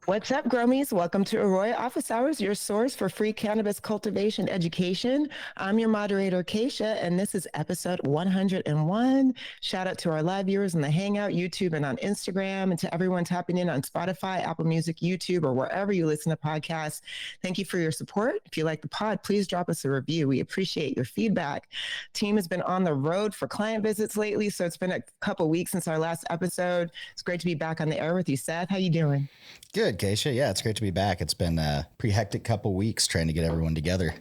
What's up, Grummies? Welcome to AROYA Office Hours, your source for free cannabis cultivation education. I'm your moderator, Kaisha, and this is episode 101. Shout out to our live viewers in the Hangout, YouTube, and on Instagram, and to everyone tapping in on Spotify, Apple Music, YouTube, or wherever you listen to podcasts. Thank you for your support. If you like the pod, please drop us a review. We appreciate your feedback. Team has been on the road for client visits lately, so it's been a couple weeks since our last episode. It's great to be back on the air with you, Seth. How you doing? Good, Kaisha. Yeah, it's great to be back. It's been a pretty hectic couple weeks trying to get everyone together.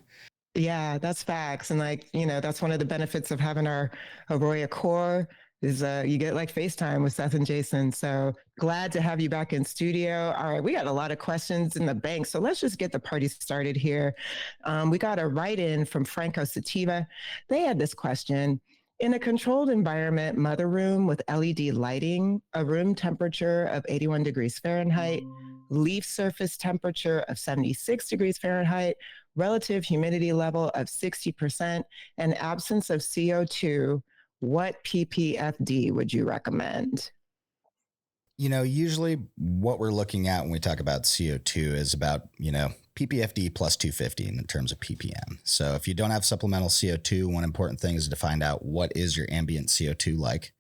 Yeah, that's facts. And that's one of the benefits of having our Aoya core is you get like FaceTime with Seth and Jason. So glad to have you back in studio. All right, we got a lot of questions in the bank. So let's just get the party started here. We got a write-in from Franco Sativa. They had this question. In a controlled environment, mother room with LED lighting, a room temperature of 81 degrees Fahrenheit, leaf surface temperature of 76 degrees Fahrenheit, relative humidity level of 60%, and absence of CO2, what PPFD would you recommend? Usually what we're looking at when we talk about CO2 is about, PPFD plus 250 in terms of ppm. So if you don't have supplemental CO2, one important thing is to find out what is your ambient CO2 like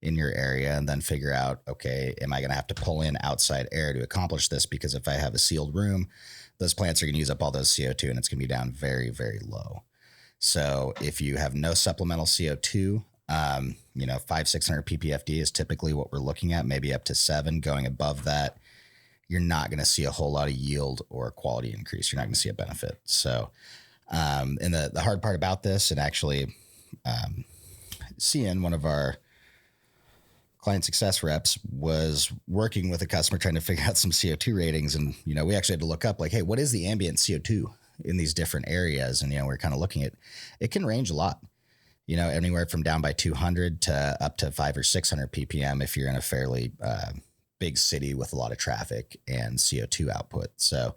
in your area, and then figure out, okay, am I going to have to pull in outside air to accomplish this? Because if I have a sealed room, those plants are going to use up all those CO2 and it's going to be down very, very low. So if you have no supplemental CO2, 500-600 ppfd is typically what we're looking at, maybe up to 7. Going above that, you're not going to see a whole lot of yield or quality increase. You're not going to see a benefit. So, and the hard part about this, and actually seeing one of our client success reps was working with a customer trying to figure out some CO2 ratings. And, we actually had to look up like, hey, what is the ambient CO2 in these different areas? And, we're kind of looking at, it can range a lot, anywhere from down by 200 to up to 500 or 600 ppm if you're in a fairly big city with a lot of traffic and CO2 output. So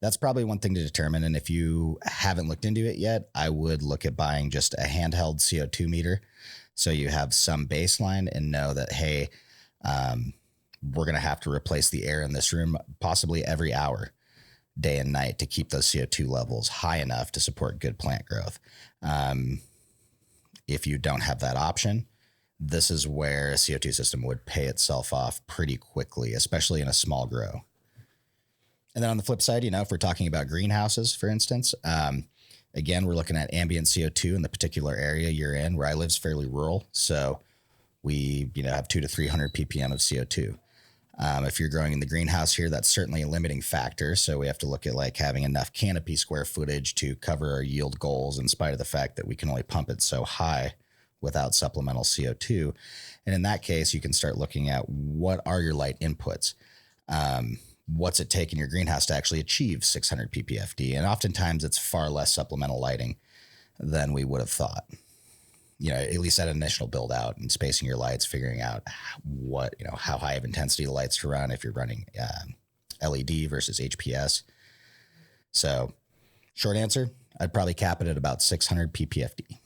that's probably one thing to determine. And if you haven't looked into it yet, I would look at buying just a handheld CO2 meter. So you have some baseline and know that, hey, we're going to have to replace the air in this room possibly every hour, day and night, to keep those CO2 levels high enough to support good plant growth. If you don't have that option, this is where a CO2 system would pay itself off pretty quickly, especially in a small grow. And then on the flip side, if we're talking about greenhouses, for instance, again, we're looking at ambient CO2 in the particular area you're in. Where I live is fairly rural, so we have 200 to 300 ppm of CO2. If you're growing in the greenhouse here, that's certainly a limiting factor. So we have to look at like having enough canopy square footage to cover our yield goals, in spite of the fact that we can only pump it so high without supplemental CO2. And in that case, you can start looking at what are your light inputs. What's it take in your greenhouse to actually achieve 600 ppfd? And oftentimes it's far less supplemental lighting than we would have thought. At least at initial build out and spacing your lights, figuring out what, how high of intensity the lights to run if you're running LED versus HPS. So short answer, I'd probably cap it at about 600 ppfd.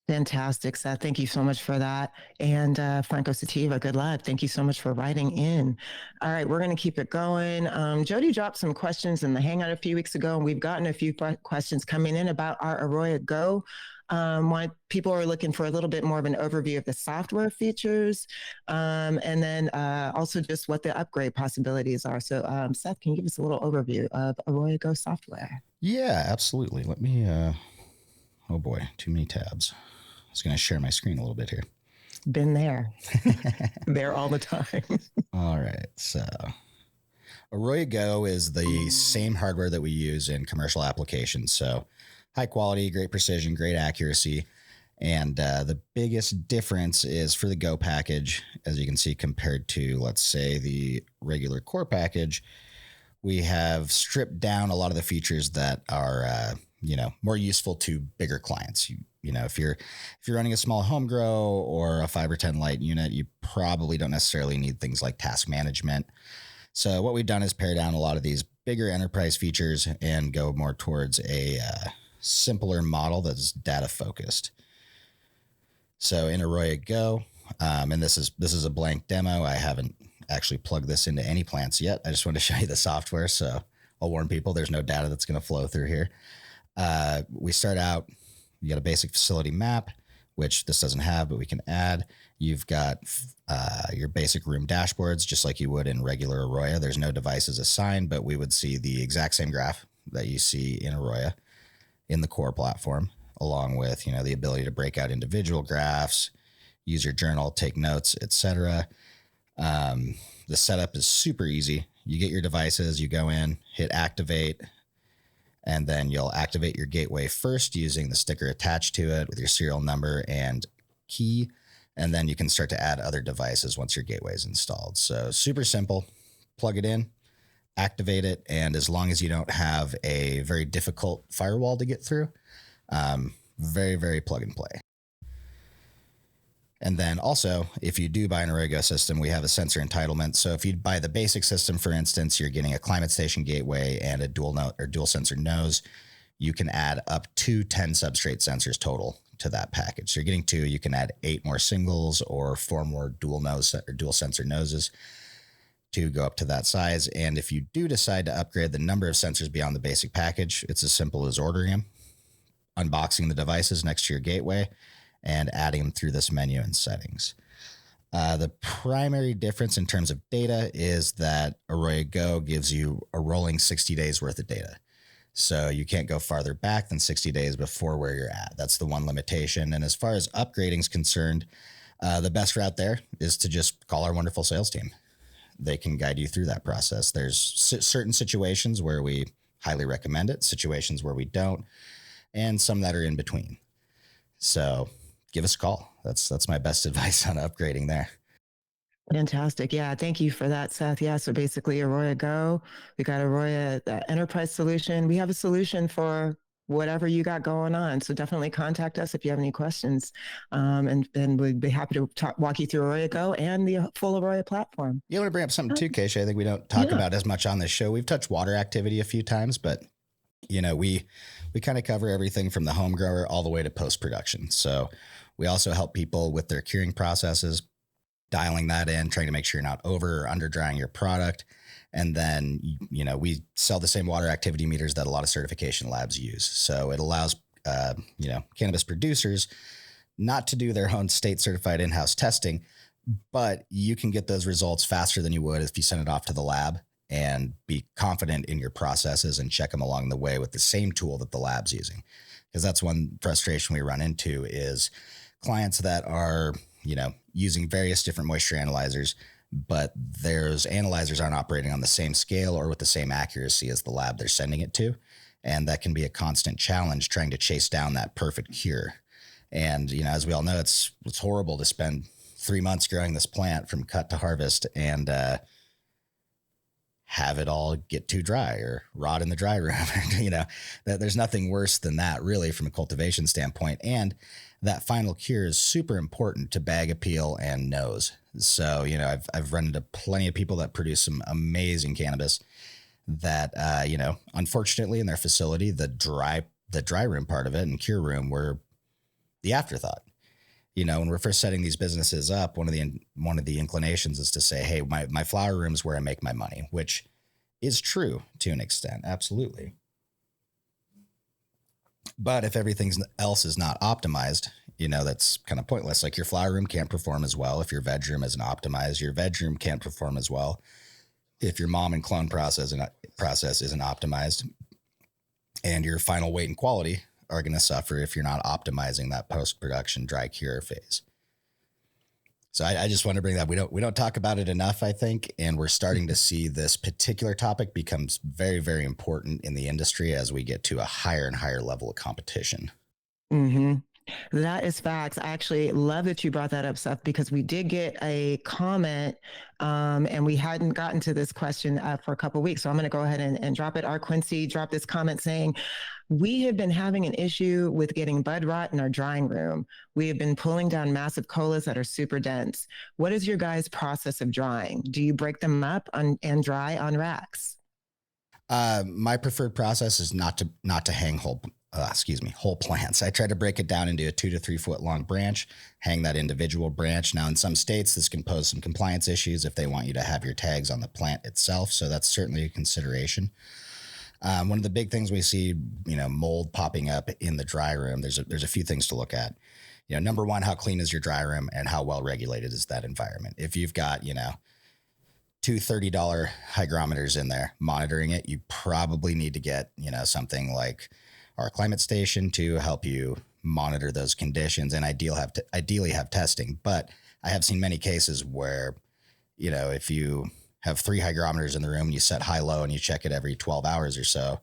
Fantastic, Seth. Thank you so much for that. And Franco Sativa, good luck. Thank you so much for writing in. All right, we're going to keep it going. Jody dropped some questions in the Hangout a few weeks ago, and we've gotten a few questions coming in about our AROYA Go. Why people are looking for a little bit more of an overview of the software features, and then also just what the upgrade possibilities are. So, Seth, can you give us a little overview of AROYA Go software? Yeah, absolutely. Let me, oh boy, too many tabs. I was going to share my screen a little bit here. Been there. There all the time. All right. So AROYA Go is the same hardware that we use in commercial applications. So high quality, great precision, great accuracy. And the biggest difference is for the Go package, as you can see, compared to, let's say, the regular core package, we have stripped down a lot of the features that are, more useful to bigger clients. If you're running a small home grow or a 5 or 10 light unit, you probably don't necessarily need things like task management. So what we've done is pare down a lot of these bigger enterprise features and go more towards a simpler model that's data focused. So in AROYA Go, and this is a blank demo. I haven't actually plug this into any plants yet. I just want to show you the software. So I'll warn people, there's no data that's going to flow through here. We start out, you got a basic facility map, which this doesn't have, but we can add. You've got your basic room dashboards, just like you would in regular AROYA. There's no devices assigned, but we would see the exact same graph that you see in AROYA in the core platform, along with, the ability to break out individual graphs, use your journal, take notes, etc. The setup is super easy. You get your devices, you go in, hit activate, and then you'll activate your gateway first using the sticker attached to it with your serial number and key. And then you can start to add other devices once your gateway is installed. So super simple, plug it in, activate it. And as long as you don't have a very difficult firewall to get through, very, very plug and play. And then also, if you do buy an AROYA system, we have a sensor entitlement. So if you buy the basic system, for instance, you're getting a climate station gateway and a dual sensor nose. You can add up to 10 substrate sensors total to that package. So you're getting 2. You can add 8 more singles or 4 more dual sensor noses to go up to that size. And if you do decide to upgrade the number of sensors beyond the basic package, it's as simple as ordering them, unboxing the devices next to your gateway, and adding them through this menu and settings. The primary difference in terms of data is that AROYA Go gives you a rolling 60 days worth of data. So you can't go farther back than 60 days before where you're at. That's the one limitation. And as far as upgrading is concerned, the best route there is to just call our wonderful sales team. They can guide you through that process. There's certain situations where we highly recommend it, situations where we don't, and some that are in between. So give us a call. That's my best advice on upgrading there. Fantastic. Yeah. Thank you for that, Seth. Yeah. So basically AROYA Go, we got AROYA enterprise solution. We have a solution for whatever you got going on. So definitely contact us if you have any questions. And we'd be happy to walk you through AROYA Go and the full AROYA platform. You want to bring up something too, Kaisha? I think we don't talk about as much on this show. We've touched water activity a few times, but we kind of cover everything from the home grower all the way to post-production. So we also help people with their curing processes, dialing that in, trying to make sure you're not over or under drying your product. And then, we sell the same water activity meters that a lot of certification labs use. So it allows, cannabis producers not to do their own state certified in-house testing, but you can get those results faster than you would if you send it off to the lab and be confident in your processes and check them along the way with the same tool that the lab's using. Because that's one frustration we run into is clients that are, using various different moisture analyzers, but those analyzers aren't operating on the same scale or with the same accuracy as the lab they're sending it to. And that can be a constant challenge trying to chase down that perfect cure. And, as we all know, it's horrible to spend 3 months growing this plant from cut to harvest and have it all get too dry or rot in the dry room. There's nothing worse than that really from a cultivation standpoint. And that final cure is super important to bag appeal and nose. So, I've run into plenty of people that produce some amazing cannabis that, unfortunately in their facility, the dry room part of it and cure room were the afterthought. When we're first setting these businesses up, one of the inclinations is to say, hey, my flower room is where I make my money, which is true to an extent. Absolutely. But if everything else is not optimized, that's kind of pointless. Like your flower room can't perform as well. If your veg room isn't optimized, your veg room can't perform as well. If your mom and clone process isn't optimized, and your final weight and quality are going to suffer if you're not optimizing that post-production dry cure phase. So I just want to bring that. We don't talk about it enough, I think, and we're starting to see this particular topic becomes very, very important in the industry as we get to a higher and higher level of competition. Mm-hmm. That is facts. I actually love that you brought that up, Seth, because we did get a comment and we hadn't gotten to this question for a couple of weeks. So I'm going to go ahead and drop it. Our Quincy dropped this comment saying, we have been having an issue with getting bud rot in our drying room. We have been pulling down massive colas that are super dense. What is your guys' process of drying? Do you break them up and dry on racks? My preferred process is not to hang whole plants. I try to break it down into a 2 to 3 foot long branch, hang that individual branch. Now, in some states, this can pose some compliance issues if they want you to have your tags on the plant itself. So that's certainly a consideration. One of the big things we see, mold popping up in the dry room, there's a few things to look at. Number one, how clean is your dry room and how well regulated is that environment? If you've got, two $30 hygrometers in there monitoring it, you probably need to get, something like our climate station to help you monitor those conditions and ideally have testing. But I have seen many cases where, if you have 3 hygrometers in the room and you set high low and you check it every 12 hours or so,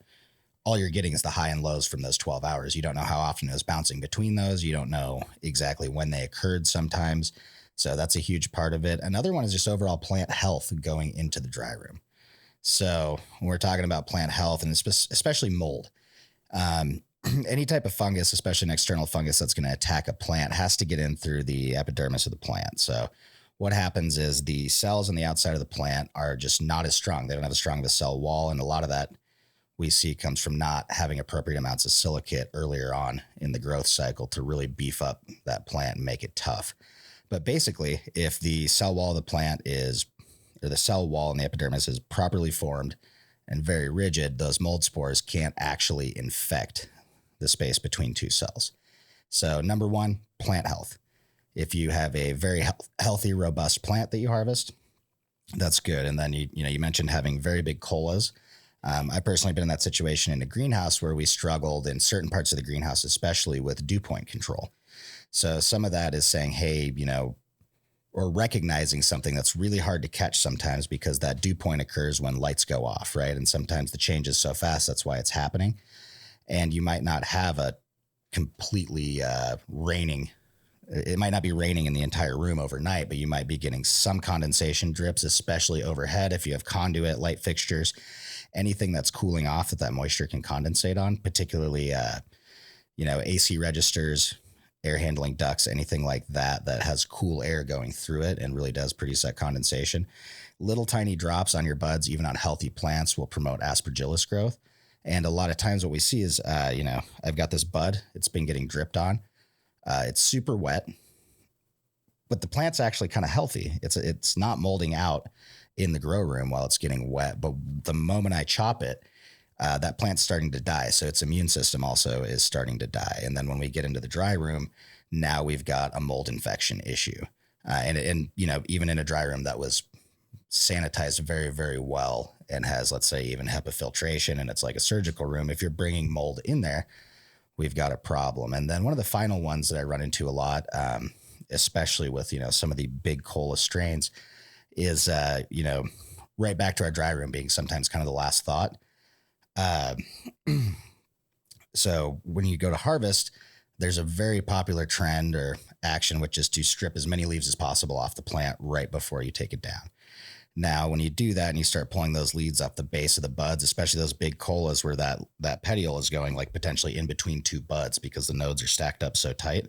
all you're getting is the high and lows from those 12 hours. You don't know how often it was bouncing between those. You don't know exactly when they occurred sometimes. So that's a huge part of it. Another one is just overall plant health going into the dry room. So when we're talking about plant health and especially mold, any type of fungus, especially an external fungus that's going to attack a plant, has to get in through the epidermis of the plant. So what happens is the cells on the outside of the plant are just not as strong. They don't have as strong of a cell wall. And a lot of that we see comes from not having appropriate amounts of silicate earlier on in the growth cycle to really beef up that plant and make it tough. But basically, if the cell wall of the plant the cell wall in the epidermis is properly formed and very rigid, those mold spores can't actually infect the space between 2 cells. So number one, plant health. If you have a very healthy, robust plant that you harvest, that's good. And then you mentioned having very big colas. I personally been in that situation in a greenhouse where we struggled in certain parts of the greenhouse, especially with dew point control. So some of that is saying, hey, or recognizing something that's really hard to catch sometimes because that dew point occurs when lights go off, right? And sometimes the change is so fast, that's why it's happening. And you might not have a completely raining. It might not be raining in the entire room overnight, but you might be getting some condensation drips, especially overhead. If you have conduit, light fixtures, anything that's cooling off that moisture can condensate on, particularly, AC registers, air handling ducts, anything like that has cool air going through it and really does produce that condensation. Little tiny drops on your buds, even on healthy plants, will promote aspergillus growth. And a lot of times what we see is, I've got this bud, it's been getting dripped on. It's super wet, but the plant's actually kind of healthy. It's not molding out in the grow room while it's getting wet. But the moment I chop it, that plant's starting to die. So its immune system also is starting to die. And then when we get into the dry room, now we've got a mold infection issue. And even in a dry room that was sanitized very, very well and has, let's say, even HEPA filtration, and it's like a surgical room, if you're bringing mold in there, we've got a problem. And then one of the final ones that I run into a lot, especially with, some of the big cola strains is, right back to our dry room being sometimes kind of the last thought. So when you go to harvest, there's a very popular trend or action, which is to strip as many leaves as possible off the plant right before you take it down. Now, when you do that and you start pulling those leads off the base of the buds, especially those big colas where that petiole is going like potentially in between 2 buds because the nodes are stacked up so tight.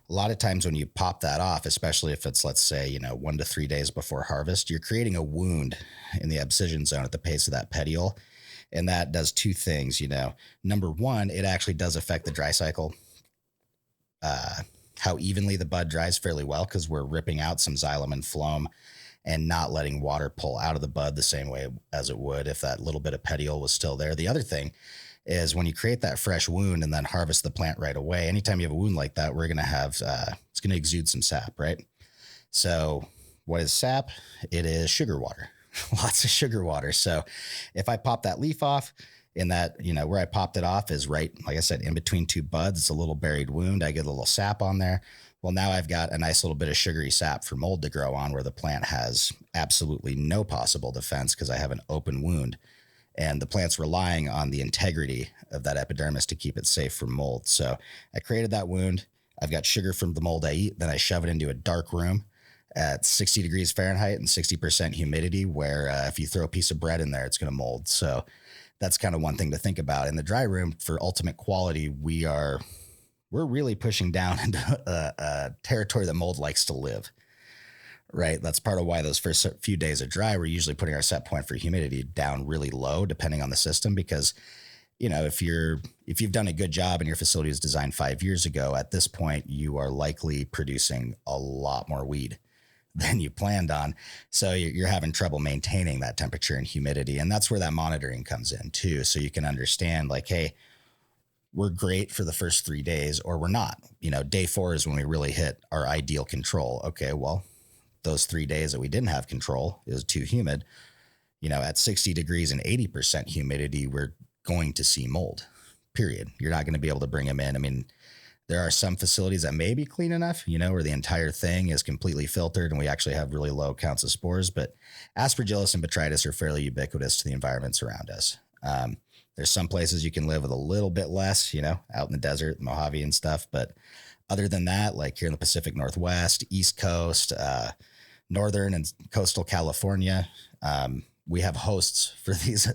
A lot of times when you pop that off, especially if it's, let's say, 1 to 3 days before harvest, you're creating a wound in the abscission zone at the base of that petiole. And that does 2 things, Number one, it actually does affect the dry cycle. How evenly the bud dries fairly well because we're ripping out some xylem and phloem and not letting water pull out of the bud the same way as it would if that little bit of petiole was still there. The other thing is when you create that fresh wound and then harvest the plant right away, anytime you have a wound like that, we're going to have, it's going to exude some sap, right? So what is sap? It is sugar water, lots of sugar water. So if I pop that leaf off in that, where I popped it off is right, like I said, in between 2 buds, it's a little buried wound. I get a little sap on there. Well, now I've got a nice little bit of sugary sap for mold to grow on where the plant has absolutely no possible defense because I have an open wound and the plant's relying on the integrity of that epidermis to keep it safe from mold. So I created that wound. I've got sugar from the mold I eat. Then I shove it into a dark room at 60 degrees Fahrenheit and 60% humidity where if you throw a piece of bread in there, it's going to mold. So that's kind of one thing to think about. In the dry room for ultimate quality, we're really pushing down into a territory that mold likes to live, right? That's part of why those first few days of dry, we're usually putting our set point for humidity down really low, depending on the system, because if you've done a good job and your facility was designed 5 years ago, at this point, you are likely producing a lot more weed than you planned on. So you're having trouble maintaining that temperature and humidity. And that's where that monitoring comes in too. So you can understand like, hey, we're great for the first 3 days or we're not. Day 4 is when we really hit our ideal control. Okay, well, those 3 days that we didn't have control, it was too humid. At 60 degrees and 80% humidity, we're going to see mold, period. You're not going to be able to bring them in. I mean, there are some facilities that may be clean enough, where the entire thing is completely filtered and we actually have really low counts of spores, but Aspergillus and botrytis are fairly ubiquitous to the environments around us. There's some places you can live with a little bit less, out in the desert, Mojave and stuff. But other than that, like here in the Pacific Northwest, East Coast, Northern and coastal California, we have hosts for these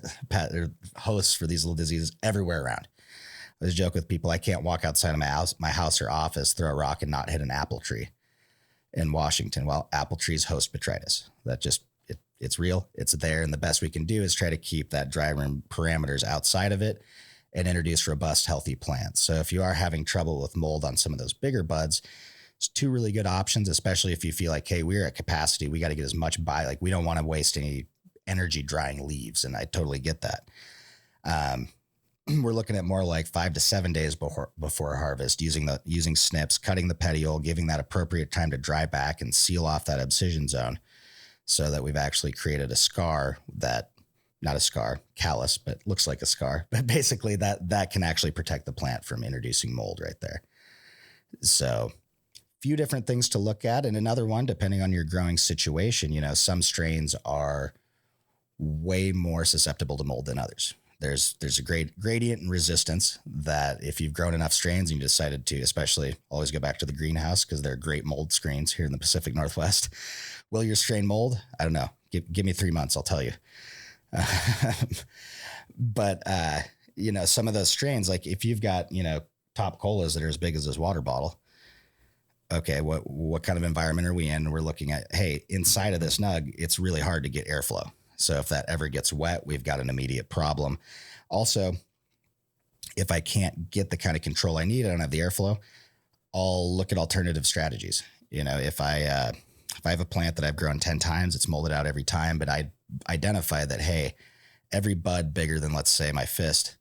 little diseases everywhere around. I always joke with people, I can't walk outside of my house or office, throw a rock and not hit an apple tree in Washington. Well, apple trees host botrytis. It's real. It's there. And the best we can do is try to keep that dry room parameters outside of it and introduce robust, healthy plants. So if you are having trouble with mold on some of those bigger buds, it's 2 really good options, especially if you feel like, hey, we're at capacity. We got to get as much like we don't want to waste any energy drying leaves. And I totally get that. We're looking at more like 5 to 7 days before harvest, using snips, cutting the petiole, giving that appropriate time to dry back and seal off that abscission zone so that we've actually created a scar not a scar, callus, but looks like a scar. But basically that can actually protect the plant from introducing mold right there. So few different things to look at. And another one, depending on your growing situation, some strains are way more susceptible to mold than others. There's a great gradient and resistance that if you've grown enough strains and you decided to, especially always go back to the greenhouse because they're great mold screens here in the Pacific Northwest. Will your strain mold? I don't know. Give me 3 months. I'll tell you. But some of those strains, like if you've got, top colas that are as big as this water bottle, okay, what kind of environment are we in? We're looking at, hey, inside of this nug, it's really hard to get airflow. So if that ever gets wet, we've got an immediate problem. Also, if I can't get the kind of control I need, I don't have the airflow, I'll look at alternative strategies. If I have a plant that I've grown 10 times, it's molded out every time, but I identify that, hey, every bud bigger than, let's say, my fist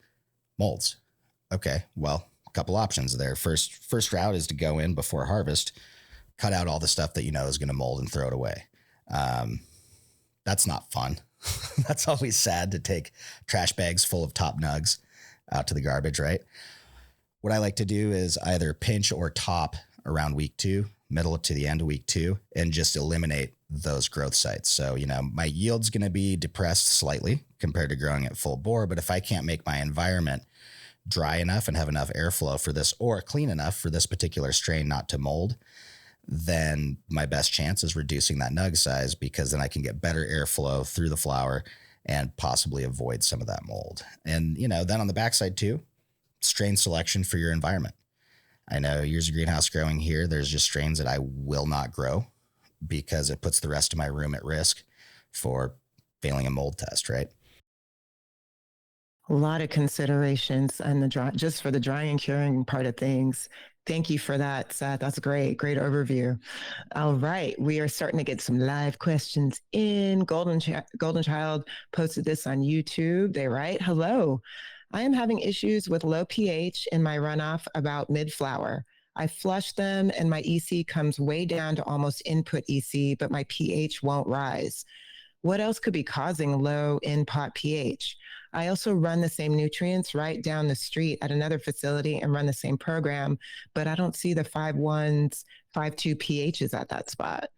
molds. Okay, well, a couple options there. First route is to go in before harvest, cut out all the stuff that is going to mold and throw it away. That's not fun. That's always sad to take trash bags full of top nugs out to the garbage, right? What I like to do is either pinch or top around week 2, middle to the end of week 2, and just eliminate those growth sites. So, my yield's going to be depressed slightly compared to growing at full bore, but if I can't make my environment dry enough and have enough airflow for this, or clean enough for this particular strain not to mold, then my best chance is reducing that nug size, because then I can get better airflow through the flower and possibly avoid some of that mold. And, then on the backside too, strain selection for your environment. I know years of greenhouse growing here, there's just strains that I will not grow because it puts the rest of my room at risk for failing a mold test, right? A lot of considerations and just for the drying and curing part of things. Thank you for that, Seth. That's great. Great overview. All right. We are starting to get some live questions in. Golden Child posted this on YouTube. They write, hello. I am having issues with low pH in my runoff about mid-flower. I flush them and my EC comes way down to almost input EC, but my pH won't rise. What else could be causing low in-pot pH? I also run the same nutrients right down the street at another facility and run the same program, but I don't see the 5.1s, 5.2 pHs at that spot.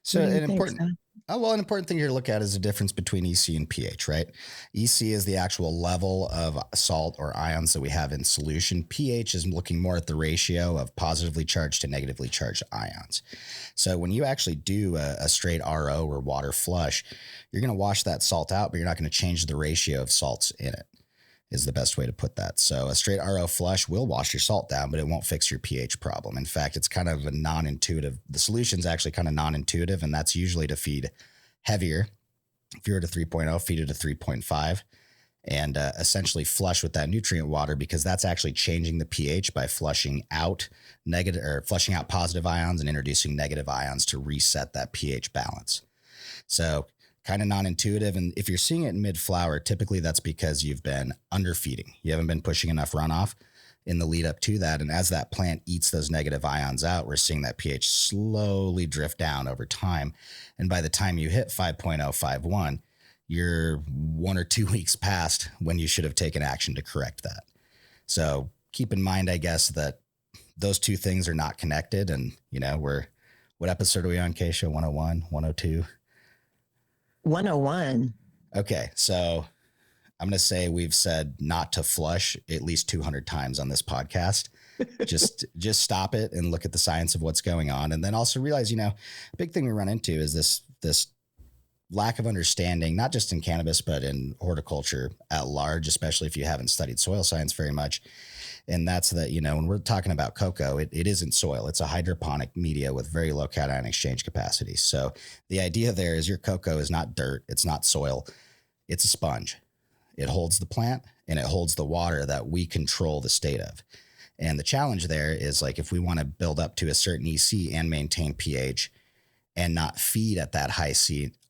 So an important thing here to look at is the difference between EC and pH, right? EC is the actual level of salt or ions that we have in solution. pH is looking more at the ratio of positively charged to negatively charged ions. So when you actually do a straight RO or water flush, you're going to wash that salt out, but you're not going to change the ratio of salts in it, is the best way to put that. So a straight RO flush will wash your salt down, but it won't fix your pH problem. In fact, it's kind of a non-intuitive. The solution's actually kind of non-intuitive, and that's usually to feed heavier. If you're at a 3.0, feed it a 3.5 and essentially flush with that nutrient water, because that's actually changing the pH by flushing out positive ions and introducing negative ions to reset that pH balance. So kind of non-intuitive. And if you're seeing it in mid-flower, typically that's because you've been underfeeding. You haven't been pushing enough runoff in the lead up to that. And as that plant eats those negative ions out, we're seeing that pH slowly drift down over time. And by the time you hit 5.051, you're 1 or 2 weeks past when you should have taken action to correct that. So keep in mind, I guess, that those two things are not connected. And, what episode are we on, Kaisha? 101, 102? 101. Okay. So I'm going to say we've said not to flush at least 200 times on this podcast. just stop it and look at the science of what's going on. And then also realize, a big thing we run into is this lack of understanding, not just in cannabis, but in horticulture at large, especially if you haven't studied soil science very much. And that's that, when we're talking about cocoa, it isn't soil. It's a hydroponic media with very low cation exchange capacity. So the idea there is your cocoa is not dirt. It's not soil. It's a sponge. It holds the plant and it holds the water that we control the state of. And the challenge there is, like, if we want to build up to a certain EC and maintain pH and not feed at that high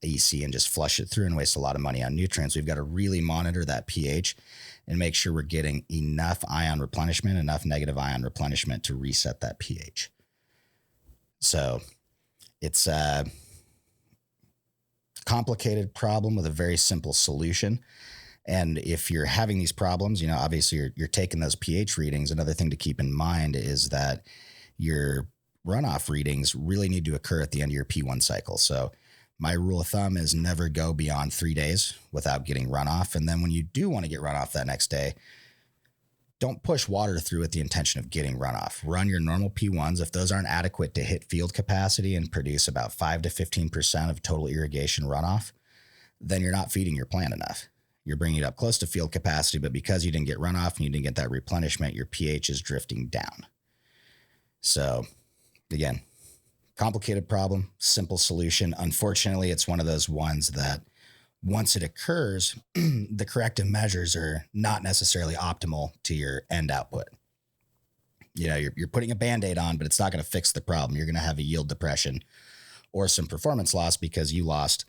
EC and just flush it through and waste a lot of money on nutrients, we've got to really monitor that pH and make sure we're getting enough ion replenishment, enough negative ion replenishment to reset that pH. So it's a complicated problem with a very simple solution. And if you're having these problems, obviously you're taking those pH readings. Another thing to keep in mind is that your runoff readings really need to occur at the end of your P1 cycle. So my rule of thumb is never go beyond 3 days without getting runoff. And then when you do want to get runoff that next day, don't push water through with the intention of getting runoff. Run your normal P1s. If those aren't adequate to hit field capacity and produce about 5 to 15% of total irrigation runoff, then you're not feeding your plant enough. You're bringing it up close to field capacity, but because you didn't get runoff and you didn't get that replenishment, your pH is drifting down. So again, complicated problem, simple solution. Unfortunately, it's one of those ones that once it occurs, the corrective measures are not necessarily optimal to your end output. You're putting a Band-Aid on, but it's not going to fix the problem. You're going to have a yield depression or some performance loss because you lost,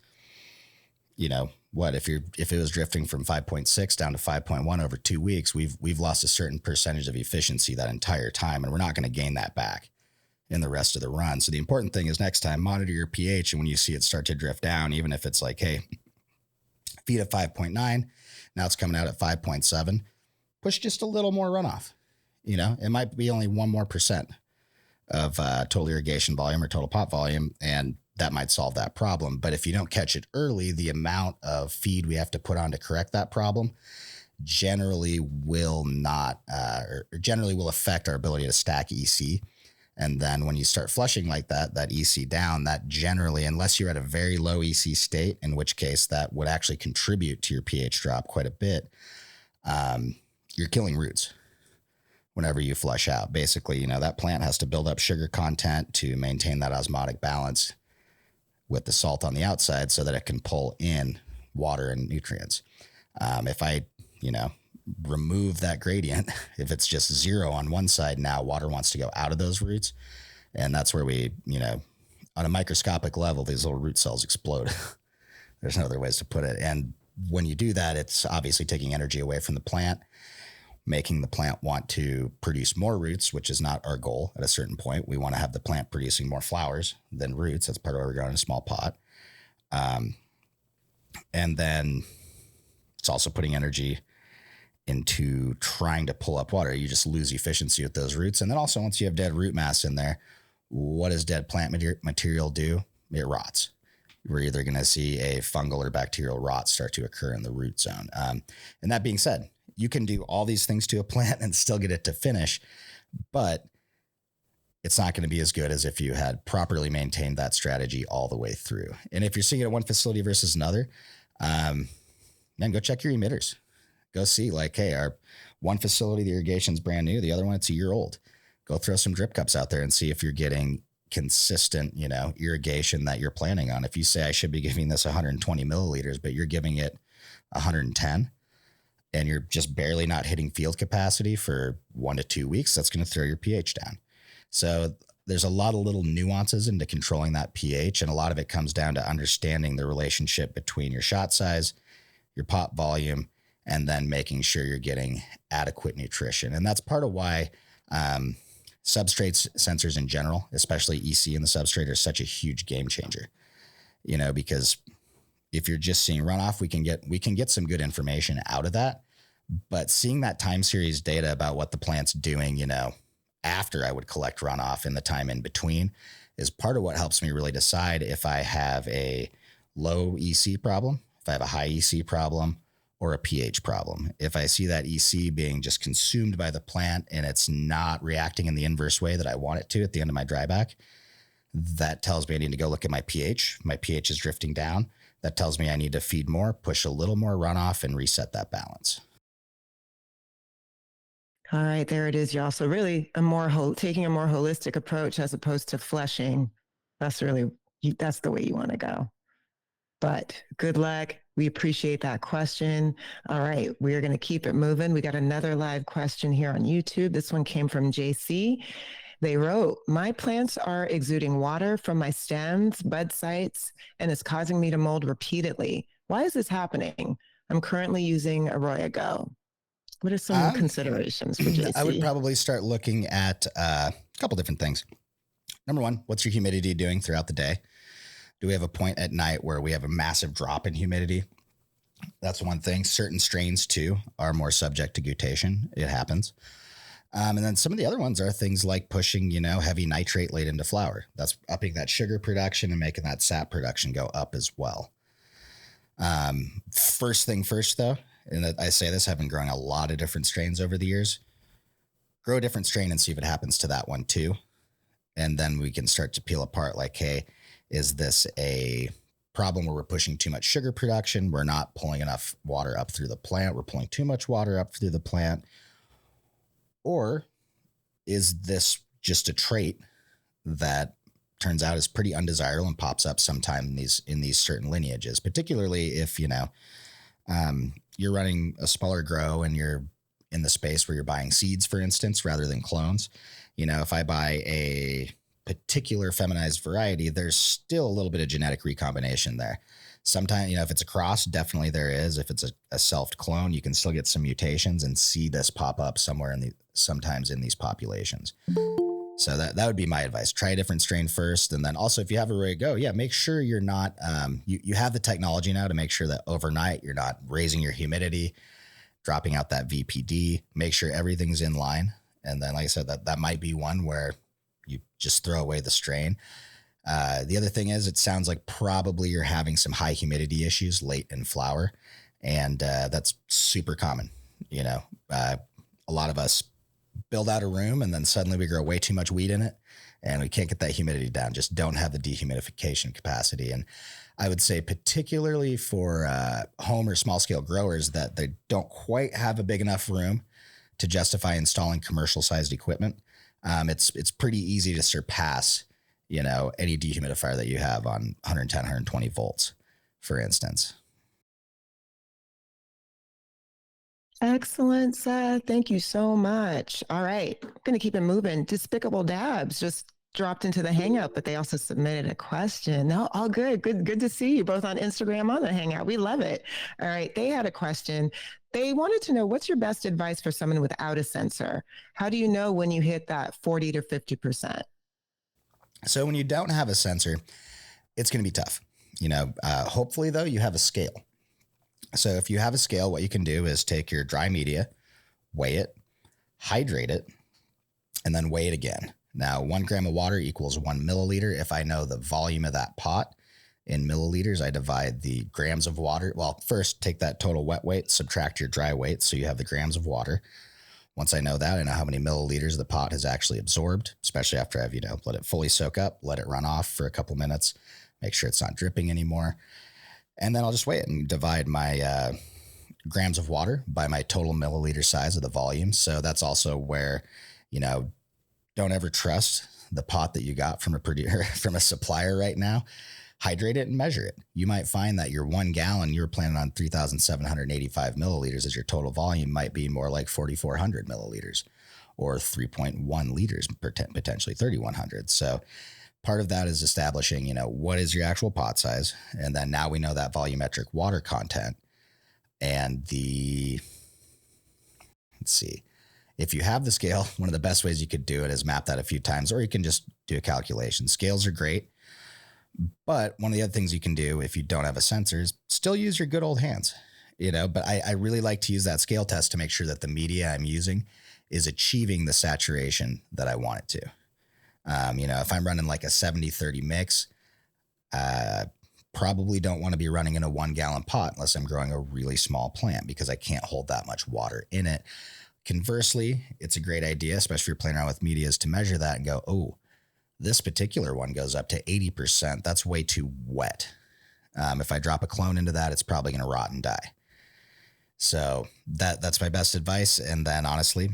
if it was drifting from 5.6 down to 5.1 over 2 weeks, we've lost a certain percentage of efficiency that entire time, and we're not going to gain that back in the rest of the run. So the important thing is next time, monitor your pH. And when you see it start to drift down, even if it's like, hey, feed at 5.9, now it's coming out at 5.7, push just a little more runoff. It might be only 1% more of total irrigation volume or total pot volume, and that might solve that problem. But if you don't catch it early, the amount of feed we have to put on to correct that problem generally will affect our ability to stack EC. And then when you start flushing like that EC down, that generally, unless you're at a very low EC state, in which case that would actually contribute to your pH drop quite a bit, you're killing roots whenever you flush out. Basically, that plant has to build up sugar content to maintain that osmotic balance with the salt on the outside so that it can pull in water and nutrients. If I, remove that gradient, if it's just 0 on one side, now water wants to go out of those roots. And that's where we, on a microscopic level, these little root cells explode. There's no other ways to put it. And when you do that, it's obviously taking energy away from the plant, making the plant want to produce more roots, which is not our goal at a certain point. We want to have the plant producing more flowers than roots. That's part of why we're growing in a small pot. And then it's also putting energy into trying to pull up water. You just lose efficiency with those roots. And then also, once you have dead root mass in there, what does dead plant material do? It rots. We're either going to see a fungal or bacterial rot start to occur in the root zone. And that being said, you can do all these things to a plant and still get it to finish, but it's not going to be as good as if you had properly maintained that strategy all the way through. And if you're seeing it at one facility versus another, then go check your emitters. Go see, like, hey, our one facility, the irrigation's brand new. The other one, it's a year old. Go throw some drip cups out there and see if you're getting consistent, irrigation that you're planning on. If you say I should be giving this 120 milliliters, but you're giving it 110, and you're just barely not hitting field capacity for 1 to 2 weeks, that's going to throw your pH down. So there's a lot of little nuances into controlling that pH, and a lot of it comes down to understanding the relationship between your shot size, your pot volume, and then making sure you're getting adequate nutrition. And that's part of why substrate sensors in general, especially EC in the substrate, are such a huge game changer. Because if you're just seeing runoff, we can get some good information out of that. But seeing that time series data about what the plant's doing, after I would collect runoff and the time in between, is part of what helps me really decide if I have a low EC problem, if I have a high EC problem, or a pH problem. If I see that EC being just consumed by the plant and it's not reacting in the inverse way that I want it to at the end of my dryback, that tells me I need to go look at my pH. My pH is drifting down. That tells me I need to feed more, push a little more runoff, and reset that balance. All right, there it is, y'all. So really taking a more holistic approach as opposed to flushing. That's the way you want to go. But good luck. We appreciate that question. All right, we're going to keep it moving. We got another live question here on YouTube. This one came from JC. They wrote, my plants are exuding water from my stems, bud sites, and it's causing me to mold repeatedly. Why is this happening? I'm currently using AROYA Go. What are some considerations for JC? I would probably start looking at a couple different things. Number one, what's your humidity doing throughout the day? Do we have a point at night where we have a massive drop in humidity? That's one thing. Certain strains, too, are more subject to guttation. It happens. And then some of the other ones are things like pushing, heavy nitrate late into flower. That's upping that sugar production and making that sap production go up as well. First thing first, though, and I say this, having grown a lot of different strains over the years, grow a different strain and see if it happens to that one, too. And then we can start to peel apart like, hey, is this a problem where we're pushing too much sugar production? We're not pulling enough water up through the plant. We're pulling too much water up through the plant. Or is this just a trait that turns out is pretty undesirable and pops up sometime in these certain lineages, particularly if, you're running a smaller grow and you're in the space where you're buying seeds, for instance, rather than clones. If I buy a particular feminized variety, there's still a little bit of genetic recombination there. Sometimes, if it's a cross, definitely there is. If it's a self clone, you can still get some mutations and see this pop up somewhere sometimes in these populations. So that would be my advice. Try a different strain first. And then also if you have AROYA Go, make sure you're not, you have the technology now to make sure that overnight you're not raising your humidity, dropping out that VPD, make sure everything's in line. And then, like I said, that might be one where you just throw away the strain. The other thing is, it sounds like probably you're having some high humidity issues late in flower. And that's super common. A lot of us build out a room and then suddenly we grow way too much weed in it and we can't get that humidity down, just don't have the dehumidification capacity. And I would say particularly for home or small scale growers that they don't quite have a big enough room to justify installing commercial sized equipment. It's pretty easy to surpass, any dehumidifier that you have on 110, 120 volts, for instance. Excellent, Seth. Thank you so much. All right, I'm going to keep it moving. Despicable Dabs just dropped into the Hangout, but they also submitted a question. No, all good. Good to see you both on Instagram on the Hangout. We love it. All right, they had a question. They wanted to know, what's your best advice for someone without a sensor? How do you know when you hit that 40 to 50%? So when you don't have a sensor, it's going to be tough. Hopefully, though, you have a scale. So if you have a scale, what you can do is take your dry media, weigh it, hydrate it, and then weigh it again. Now, 1 gram of water equals 1 milliliter. If I know the volume of that pot in milliliters, I divide the grams of water. Well, first take that total wet weight, subtract your dry weight, so you have the grams of water. Once I know that, I know how many milliliters the pot has actually absorbed, especially after I've, let it fully soak up, let it run off for a couple minutes, make sure it's not dripping anymore. And then I'll just weigh it and divide my grams of water by my total milliliter size of the volume. So that's also where, don't ever trust the pot that you got from a supplier right now. hydrate it and measure it. You might find that your 1 gallon, you're planning on 3,785 milliliters as your total volume, might be more like 4,400 milliliters or 3.1 liters, potentially 3,100. So part of that is establishing, what is your actual pot size? And then now we know that volumetric water content. And let's see, if you have the scale, one of the best ways you could do it is map that a few times, or you can just do a calculation. Scales are great. But one of the other things you can do if you don't have a sensor is still use your good old hands, but I really like to use that scale test to make sure that the media I'm using is achieving the saturation that I want it to. If I'm running like a 70-30 mix, probably don't want to be running in a 1 gallon pot unless I'm growing a really small plant because I can't hold that much water in it. Conversely, it's a great idea, especially if you're playing around with medias, to measure that and go, oh, this particular one goes up to 80%. That's way too wet. If I drop a clone into that, it's probably going to rot and die. So that's my best advice. And then honestly,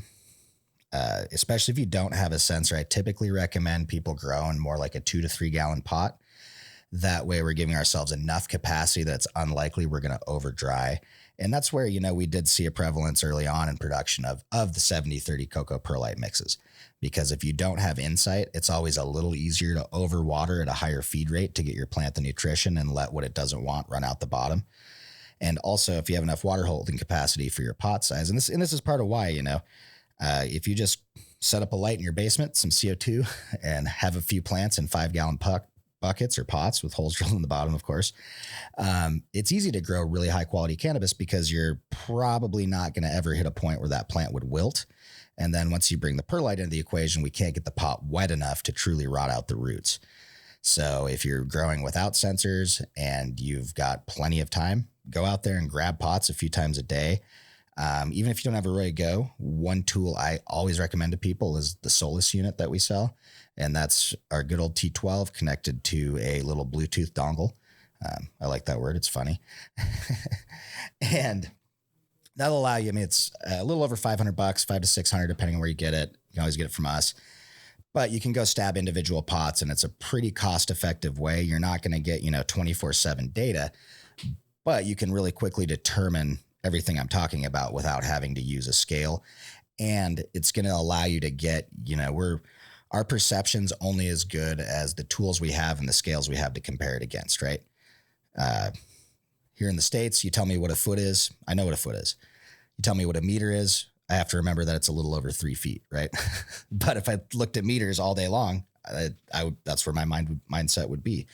especially if you don't have a sensor, I typically recommend people grow in more like a 2 to 3 gallon pot. That way we're giving ourselves enough capacity that's unlikely we're going to over dry. And that's where, we did see a prevalence early on in production of the 70-30 cocoa perlite mixes. Because if you don't have insight, it's always a little easier to overwater at a higher feed rate to get your plant the nutrition and let what it doesn't want run out the bottom. And also, if you have enough water holding capacity for your pot size, and this is part of why, if you just set up a light in your basement, some CO2, and have a few plants in 5 gallon buckets or pots with holes drilled in the bottom, of course, it's easy to grow really high quality cannabis because you're probably not going to ever hit a point where that plant would wilt. And then once you bring the perlite into the equation, we can't get the pot wet enough to truly rot out the roots. So if you're growing without sensors and you've got plenty of time, go out there and grab pots a few times a day. Even if you don't have AROYA Go, one tool I always recommend to people is the Solus unit that we sell. And that's our good old T12 connected to a little Bluetooth dongle. I like that word. It's funny. And that'll allow you, it's a little over $500, $500 to $600, depending on where you get it. You can always get it from us. But you can go stab individual pots, and it's a pretty cost-effective way. You're not going to get, 24/7 data, but you can really quickly determine everything I'm talking about without having to use a scale. And it's going to allow you to get, our perception's only as good as the tools we have and the scales we have to compare it against, right? Here in the States, you tell me what a foot is. I know what a foot is. You tell me what a meter is. I have to remember that it's a little over 3 feet, right? But if I looked at meters all day long, that's where my mindset would be.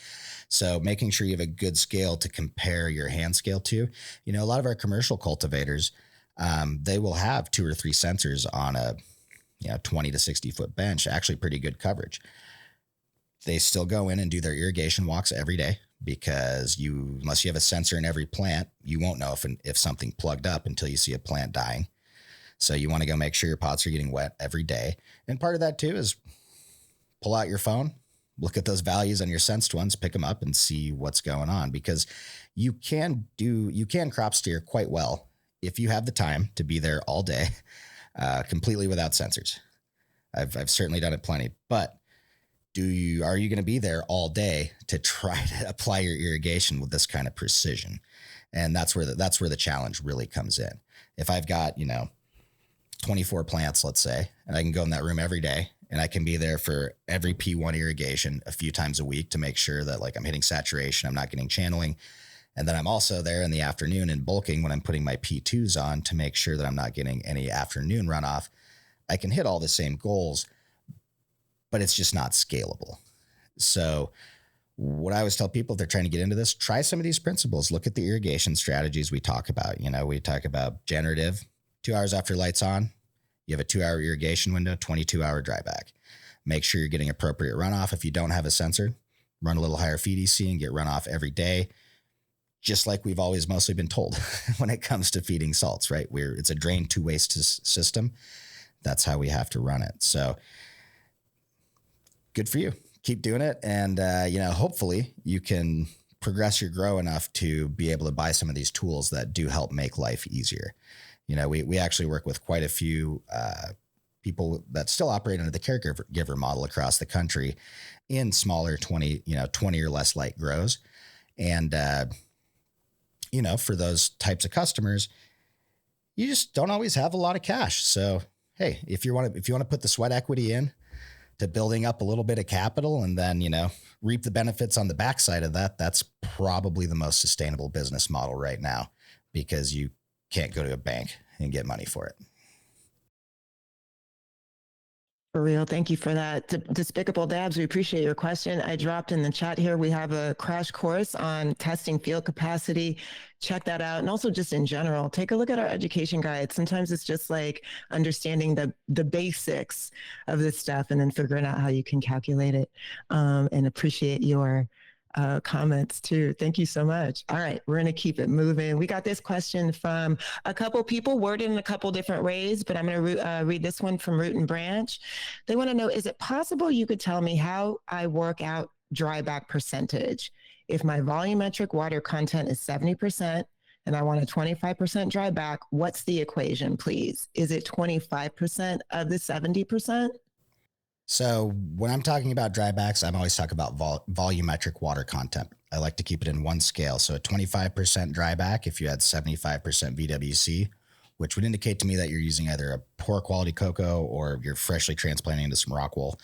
So making sure you have a good scale to compare your hand scale to. A lot of our commercial cultivators, they will have 2 or 3 sensors on a 20 to 60 foot bench, actually pretty good coverage. They still go in and do their irrigation walks every day because unless you have a sensor in every plant, you won't know if something plugged up until you see a plant dying. So you want to go make sure your pots are getting wet every day. And part of that too is pull out your phone, look at those values on your sensed ones, pick them up and see what's going on, because you can crop steer quite well if you have the time to be there all day, completely without sensors. I've certainly done it plenty, but are you going to be there all day to try to apply your irrigation with this kind of precision? And that's where the challenge really comes in. If I've got, 24 plants, let's say, and I can go in that room every day and I can be there for every P1 irrigation a few times a week to make sure that I'm hitting saturation, I'm not getting channeling. And then I'm also there in the afternoon and bulking when I'm putting my P2s on to make sure that I'm not getting any afternoon runoff. I can hit all the same goals, but it's just not scalable. So what I always tell people, if they're trying to get into this, try some of these principles. Look at the irrigation strategies we talk about. We talk about generative, 2 hours after lights on, you have a 2-hour irrigation window, 22-hour dryback. Make sure you're getting appropriate runoff. If you don't have a sensor, run a little higher feed EC and get runoff every day, just like we've always mostly been told when it comes to feeding salts, right? It's a drain to waste system. That's how we have to run it. So good for you. Keep doing it. And, hopefully you can progress your grow enough to be able to buy some of these tools that do help make life easier. We actually work with quite a few people that still operate under the caregiver model across the country in smaller 20 or less light grows. And, for those types of customers, you just don't always have a lot of cash. So, hey, if you want to put the sweat equity in to building up a little bit of capital and then, reap the benefits on the backside of that, that's probably the most sustainable business model right now, because you can't go to a bank and get money for it. For real. Thank you for that. Despicable Dabs, we appreciate your question. I dropped in the chat here. We have a crash course on testing field capacity. Check that out. And also just in general, take a look at our education guide. Sometimes it's just like understanding the basics of this stuff and then figuring out how you can calculate it. And appreciate your comments too. Thank you so much. All right, we're going to keep it moving. We got this question from a couple people worded in a couple different ways, but I'm going to read this one from Root and Branch. They want to know, is it possible you could tell me how I work out dryback percentage? If my volumetric water content is 70% and I want a 25% dryback, what's the equation, please? Is it 25% of the 70%? So when I'm talking about drybacks, I'm always talking about volumetric water content. I like to keep it in one scale. So a 25% dryback, if you had 75% VWC, which would indicate to me that you're using either a poor quality cocoa or you're freshly transplanting into some rockwool.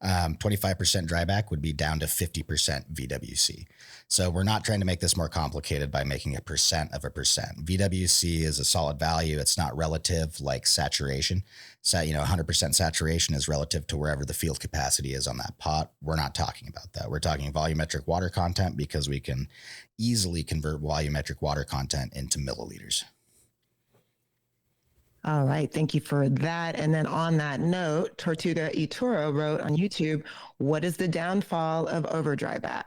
25% dryback would be down to 50% VWC. So we're not trying to make this more complicated by making a percent of a percent. VWC is a solid value. It's not relative like saturation. So, 100% saturation is relative to wherever the field capacity is on that pot. We're not talking about that. We're talking volumetric water content because we can easily convert volumetric water content into milliliters. All right. Thank you for that. And then on that note, Tortuga Ituro wrote on YouTube, what is the downfall of over-dryback?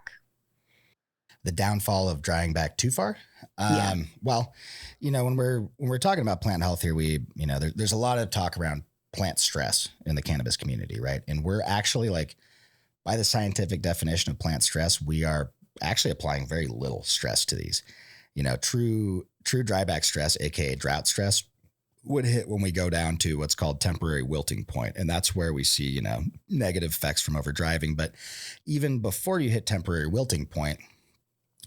The downfall of drying back too far? Yeah. Well, when we're talking about plant health here, there's a lot of talk around plant stress in the cannabis community, right? And we're actually, like, by the scientific definition of plant stress, we are actually applying very little stress to these. True dryback stress, aka drought stress, would hit when we go down to what's called temporary wilting point. And that's where we see, negative effects from overdriving. But even before you hit temporary wilting point,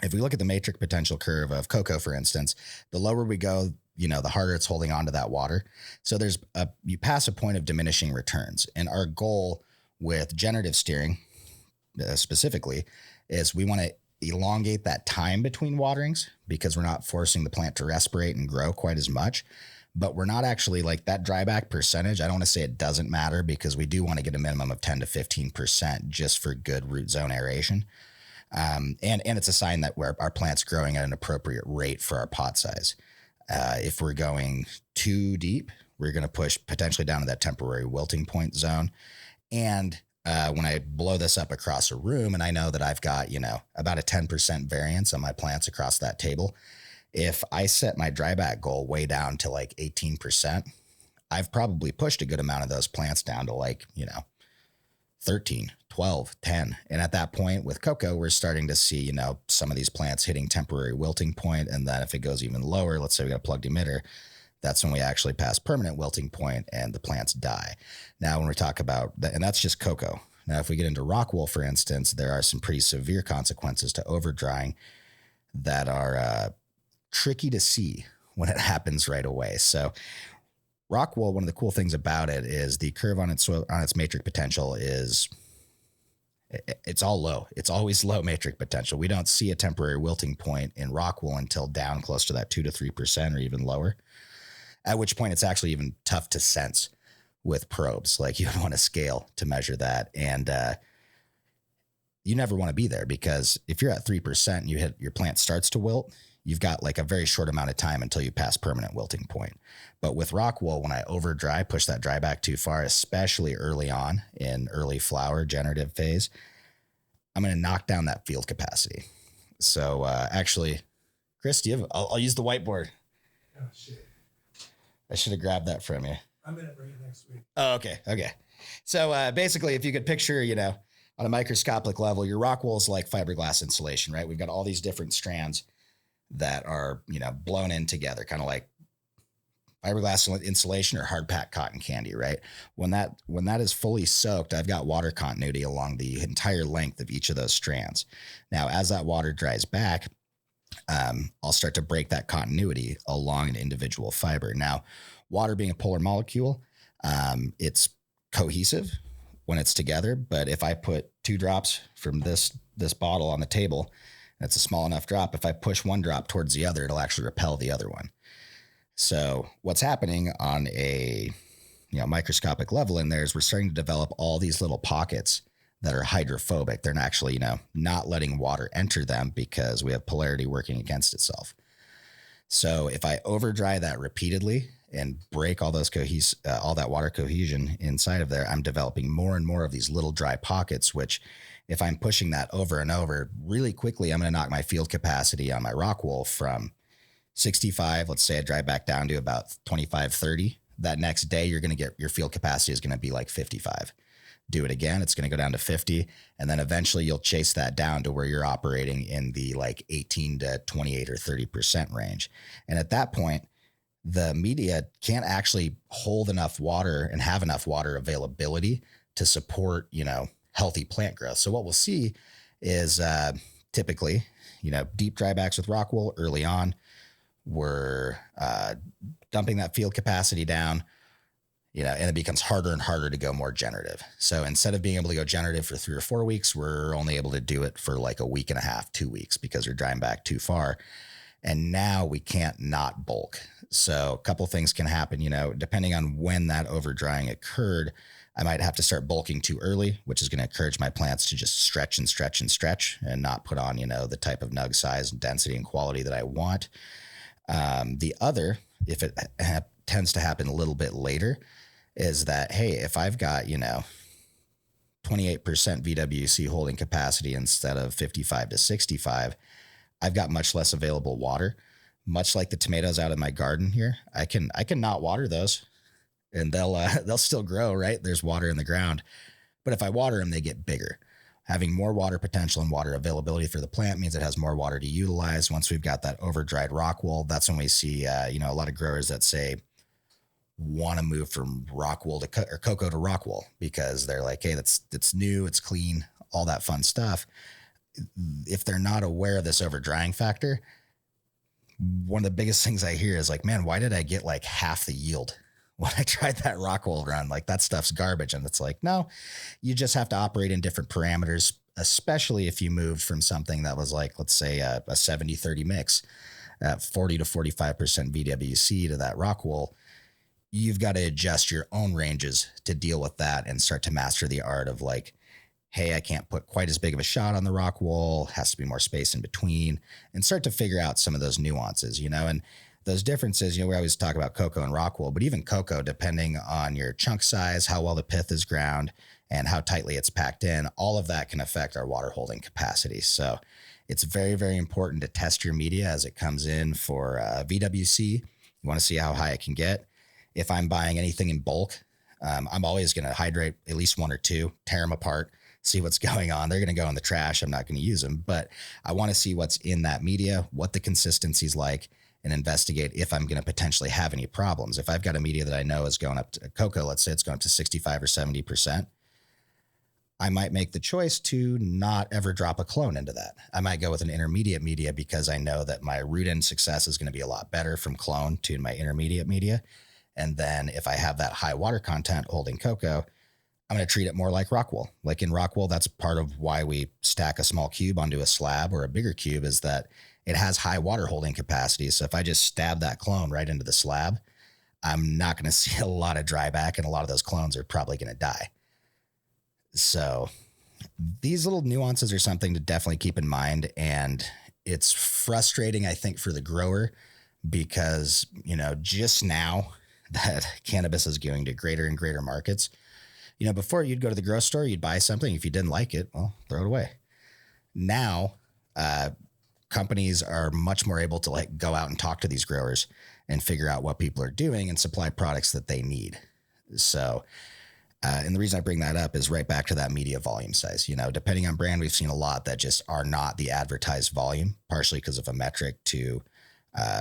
if we look at the matrix potential curve of cocoa, for instance, the lower we go, the harder it's holding on to that water. So you pass a point of diminishing returns. And our goal with generative steering specifically is we want to elongate that time between waterings because we're not forcing the plant to respirate and grow quite as much. But we're not actually, like, that dryback percentage. I don't want to say it doesn't matter because we do want to get a minimum of 10 to 15% just for good root zone aeration. And it's a sign that our plant's growing at an appropriate rate for our pot size. If we're going too deep, we're going to push potentially down to that temporary wilting point zone. And when I blow this up across a room and I know that I've got, about a 10% variance on my plants across that table, if I set my dryback goal way down to like 18%, I've probably pushed a good amount of those plants down to 13, 12, 10. And at that point with cocoa, we're starting to see, some of these plants hitting temporary wilting point. And then if it goes even lower, let's say we got a plugged emitter, that's when we actually pass permanent wilting point and the plants die. Now, when we talk about that, and that's just cocoa. Now, if we get into rockwool, for instance, there are some pretty severe consequences to over drying that are, tricky to see when it happens right away. So rockwool, one of the cool things about it is the curve on its matrix potential it's all low. It's always low matrix potential. We don't see a temporary wilting point in rockwool until down close to that 2 to 3% or even lower, at which point it's actually even tough to sense with probes. Like, you want to scale to measure that. And you never want to be there because if you're at 3% and your plant starts to wilt, you've got like a very short amount of time until you pass permanent wilting point. But with rockwool, when I over dry, push that dry back too far, especially early on in early flower generative phase, I'm going to knock down that field capacity. So actually, Chris, I'll use the whiteboard. Oh, shit. I should have grabbed that from you. I'm going to bring it next week. Oh, okay. So basically, if you could picture, on a microscopic level, your rockwool is like fiberglass insulation, right? We've got all these different strands that are, blown in together, kind of like fiberglass insulation or hard pack cotton candy, right? When that is fully soaked, I've got water continuity along the entire length of each of those strands. Now, as that water dries back, I'll start to break that continuity along an individual fiber. Now, water being a polar molecule, it's cohesive when it's together. But if I put 2 drops from this bottle on the table, and it's a small enough drop, if I push one drop towards the other, it'll actually repel the other one. So what's happening on a microscopic level in there is we're starting to develop all these little pockets that are hydrophobic. They're actually, not letting water enter them because we have polarity working against itself. So if I over dry that repeatedly and break all all that water cohesion inside of there, I'm developing more and more of these little dry pockets, which if I'm pushing that over and over really quickly, I'm going to knock my field capacity on my rock wool from 65. Let's say I dry back down to about 25, 30. That next day, you're going to get your field capacity is going to be like 55. Do it again, it's going to go down to 50. And then eventually you'll chase that down to where you're operating in the like 18 to 28 or 30% range. And at that point, the media can't actually hold enough water and have enough water availability to support, healthy plant growth. So what we'll see is typically, deep drybacks with rock wool early on, we're dumping that field capacity down, and it becomes harder and harder to go more generative. So instead of being able to go generative for 3 or 4 weeks, we're only able to do it for like a week and a half, 2 weeks, because we're drying back too far. And now we can't not bulk. So a couple things can happen, depending on when that over drying occurred. I might have to start bulking too early, which is going to encourage my plants to just stretch and stretch and stretch and not put on, the type of nug size and density and quality that I want. The other, if it tends to happen a little bit later, is that, hey, if I've got, 28% VWC holding capacity instead of 55 to 65, I've got much less available water. Much like the tomatoes out in my garden here, I can not water those, and they'll still grow, right? There's water in the ground, but if I water them, they get bigger. Having more water potential and water availability for the plant means it has more water to utilize. Once we've got that over dried rock wool, that's when we see, a lot of growers that say want to move from rock wool or Coco to rock wool because they're like, hey, that's new, it's clean, all that fun stuff. If they're not aware of this over drying factor, one of the biggest things I hear is like, man, why did I get like half the yield when I tried that rock wool run? Like that stuff's garbage. And it's like, no, you just have to operate in different parameters, especially if you moved from something that was like, let's say a 70-30 mix at 40 to 45% VWC to that rock wool. You've got to adjust your own ranges to deal with that and start to master the art of like, hey, I can't put quite as big of a shot on the rock wool, has to be more space in between, and start to figure out some of those nuances, and those differences, we always talk about Coco and rock wool, but even Coco, depending on your chunk size, how well the pith is ground, and how tightly it's packed in, all of that can affect our water holding capacity. So it's very, very important to test your media as it comes in for VWC. You want to see how high it can get. If I'm buying anything in bulk, I'm always going to hydrate at least 1 or 2, tear them apart, see what's going on. They're going to go in the trash. I'm not going to use them, but I want to see what's in that media, what the consistency's like, and investigate if I'm going to potentially have any problems. If I've got a media that I know is going up to Coco, let's say it's going up to 65 or 70%, I might make the choice to not ever drop a clone into that. I might go with an intermediate media because I know that my root end success is going to be a lot better from clone to my intermediate media. And then if I have that high water content holding Coco, I'm going to treat it more like rock wool. Like in rock wool, that's part of why we stack a small cube onto a slab or a bigger cube, is that it has high water holding capacity. So if I just stab that clone right into the slab, I'm not going to see a lot of dryback, and a lot of those clones are probably going to die. So these little nuances are something to definitely keep in mind. And it's frustrating, I think, for the grower because, just now that cannabis is going to greater and greater markets, before you'd go to the grocery store, you'd buy something. If you didn't like it, well, throw it away. Now, companies are much more able to like go out and talk to these growers and figure out what people are doing and supply products that they need. So, and the reason I bring that up is right back to that media volume size. Depending on brand, we've seen a lot that just are not the advertised volume, partially because of a metric to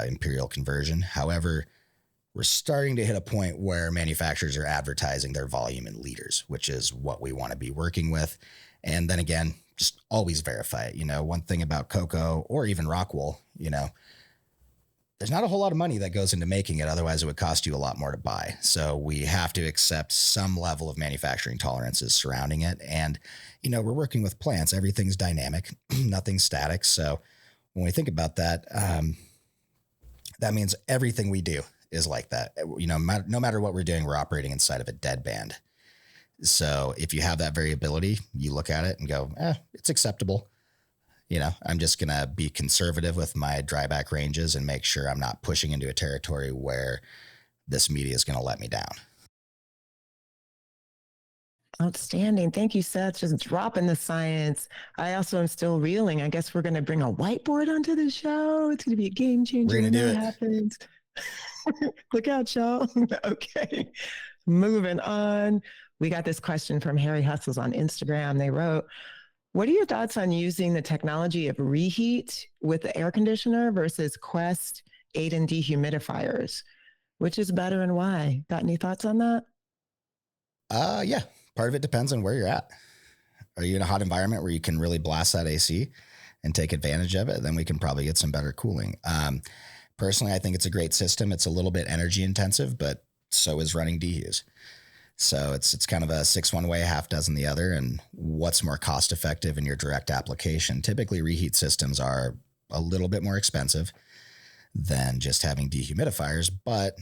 imperial conversion. However, we're starting to hit a point where manufacturers are advertising their volume in liters, which is what we want to be working with. And then again, just always verify it. One thing about Coco or even rockwool, there's not a whole lot of money that goes into making it. Otherwise, it would cost you a lot more to buy. So we have to accept some level of manufacturing tolerances surrounding it. And, we're working with plants. Everything's dynamic, nothing's static. So when we think about that, that means everything we do is like that. No matter what we're doing, we're operating inside of a dead band. So if you have that variability, you look at it and go, it's acceptable. I'm just going to be conservative with my dryback ranges and make sure I'm not pushing into a territory where this media is going to let me down. Outstanding. Thank you, Seth. Just dropping the science. I also am still reeling. I guess we're going to bring a whiteboard onto the show. It's going to be a game changer when that happens. Look out, y'all. Okay. Moving on. We got this question from Harry Hustles on Instagram. They wrote, what are your thoughts on using the technology of Reheat with the air conditioner versus Quest 8 and dehumidifiers? Which is better and why? Got any thoughts on that? Yeah. Part of it depends on where you're at. Are you in a hot environment where you can really blast that AC and take advantage of it? Then we can probably get some better cooling. Personally, I think it's a great system. It's a little bit energy intensive, but so is running dehus. So it's kind of a 6 one way, half dozen the other. And what's more cost effective in your direct application? Typically, reheat systems are a little bit more expensive than just having dehumidifiers. But,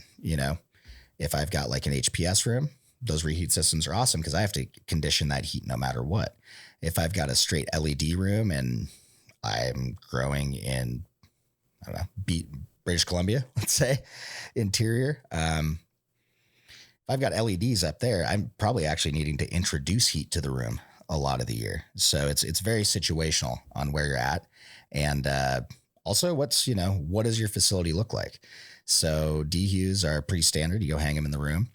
if I've got like an HPS room, those reheat systems are awesome because I have to condition that heat no matter what. If I've got a straight LED room and I'm growing in, I don't know, British Columbia, let's say, interior, if I've got LEDs up there, I'm probably actually needing to introduce heat to the room a lot of the year. So it's very situational on where you're at. And also what does your facility look like? So dehus are pretty standard. You go hang them in the room.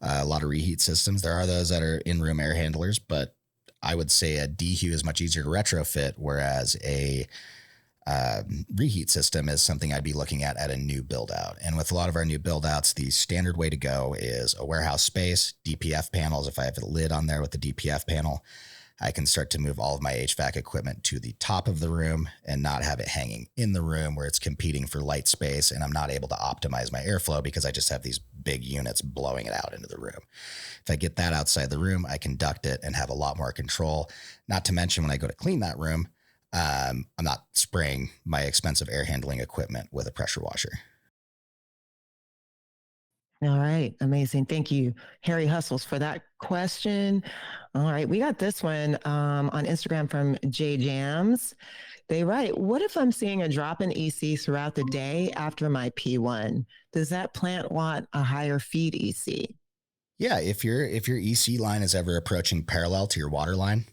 A lot of reheat systems. There are those that are in-room air handlers, but I would say a dehu is much easier to retrofit, whereas a reheat system is something I'd be looking at a new build out. And with a lot of our new build outs, the standard way to go is a warehouse space, DPF panels. If I have a lid on there with the DPF panel, I can start to move all of my HVAC equipment to the top of the room and not have it hanging in the room where it's competing for light space. And I'm not able to optimize my airflow because I just have these big units blowing it out into the room. If I get that outside the room, I can duct it and have a lot more control. Not to mention when I go to clean that room, I'm not spraying my expensive air handling equipment with a pressure washer. All right. Amazing. Thank you, Harry Hustles, for that question. All right. We got this one on Instagram from J Jams. They write, what if I'm seeing a drop in EC throughout the day after my P1? Does that plant want a higher feed EC? Yeah. If your EC line is ever approaching parallel to your water line,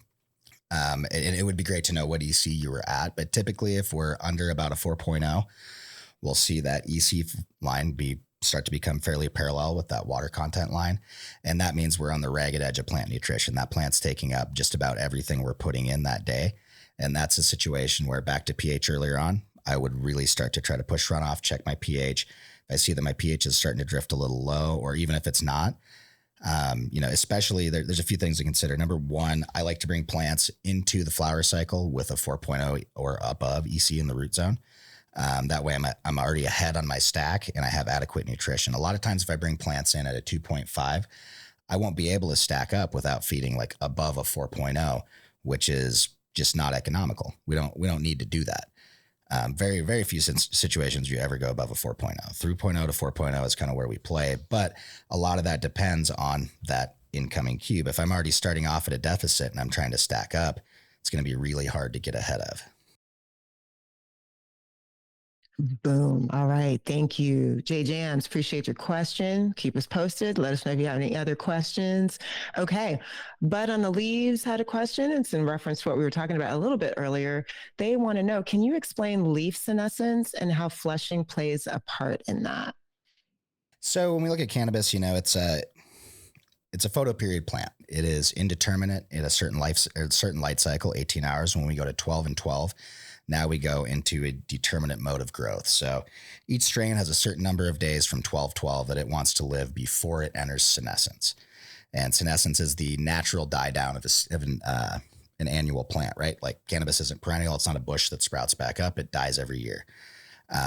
and it would be great to know what EC you were at. But typically, if we're under about a 4.0, we'll see that EC line start to become fairly parallel with that water content line. And that means we're on the ragged edge of plant nutrition. That plant's taking up just about everything we're putting in that day. And that's a situation where, back to pH earlier on, I would really start to try to push runoff, check my pH. If I see that my pH is starting to drift a little low, or even if it's not, especially there's a few things to consider. Number one, I like to bring plants into the flower cycle with a 4.0 or above EC in the root zone. That way I'm already ahead on my stack and I have adequate nutrition. A lot of times if I bring plants in at a 2.5, I won't be able to stack up without feeding like above a 4.0, which is just not economical. We don't need to do that. Very, very few situations you ever go above a 4.0. 3.0 to 4.0 is kind of where we play, but a lot of that depends on that incoming cube. If I'm already starting off at a deficit and I'm trying to stack up, it's going to be really hard to get ahead of. Boom. All right. Thank you, Jay Jams. Appreciate your question. Keep us posted. Let us know if you have any other questions. Okay. Bud on the Leaves had a question. It's in reference to what we were talking about a little bit earlier. They want to know, can you explain leaf senescence and how flushing plays a part in that? So when we look at cannabis, it's a photoperiod plant. It is indeterminate at a certain light cycle, 18 hours. When we go to 12 and 12, Now we go into a determinate mode of growth. So each strain has a certain number of days from 12-12 that it wants to live before it enters senescence. And senescence is the natural die down of an annual plant, right? Like cannabis isn't perennial. It's not a bush that sprouts back up. It dies every year.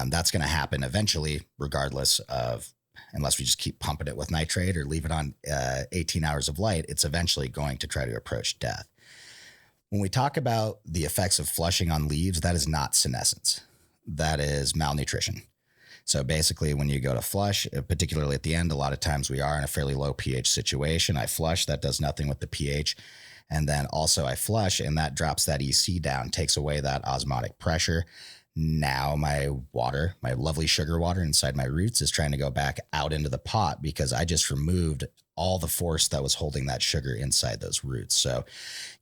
That's going to happen eventually, regardless of, unless we just keep pumping it with nitrate or leave it on 18 hours of light, it's eventually going to try to approach death. When we talk about the effects of flushing on leaves, that is not senescence. That is malnutrition. So basically, when you go to flush, particularly at the end, a lot of times we are in a fairly low pH situation. I flush, that does nothing with the pH. And then also I flush, and that drops that EC down, takes away that osmotic pressure. Now my water, my lovely sugar water inside my roots is trying to go back out into the pot because I just removed all the force that was holding that sugar inside those roots. So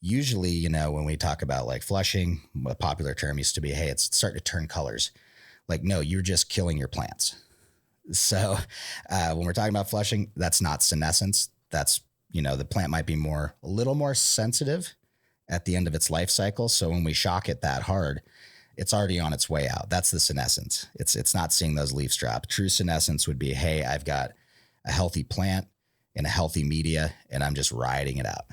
usually, you know, when we talk about like flushing, a popular term used to be, hey, it's starting to turn colors. Like, no, you're just killing your plants. So when we're talking about flushing, that's not senescence. That's, you know, the plant might be a little more sensitive at the end of its life cycle. So when we shock it that hard, it's already on its way out. That's the senescence. It's not seeing those leaves drop. True senescence would be, hey, I've got a healthy plant in a healthy media, and I'm just riding it out.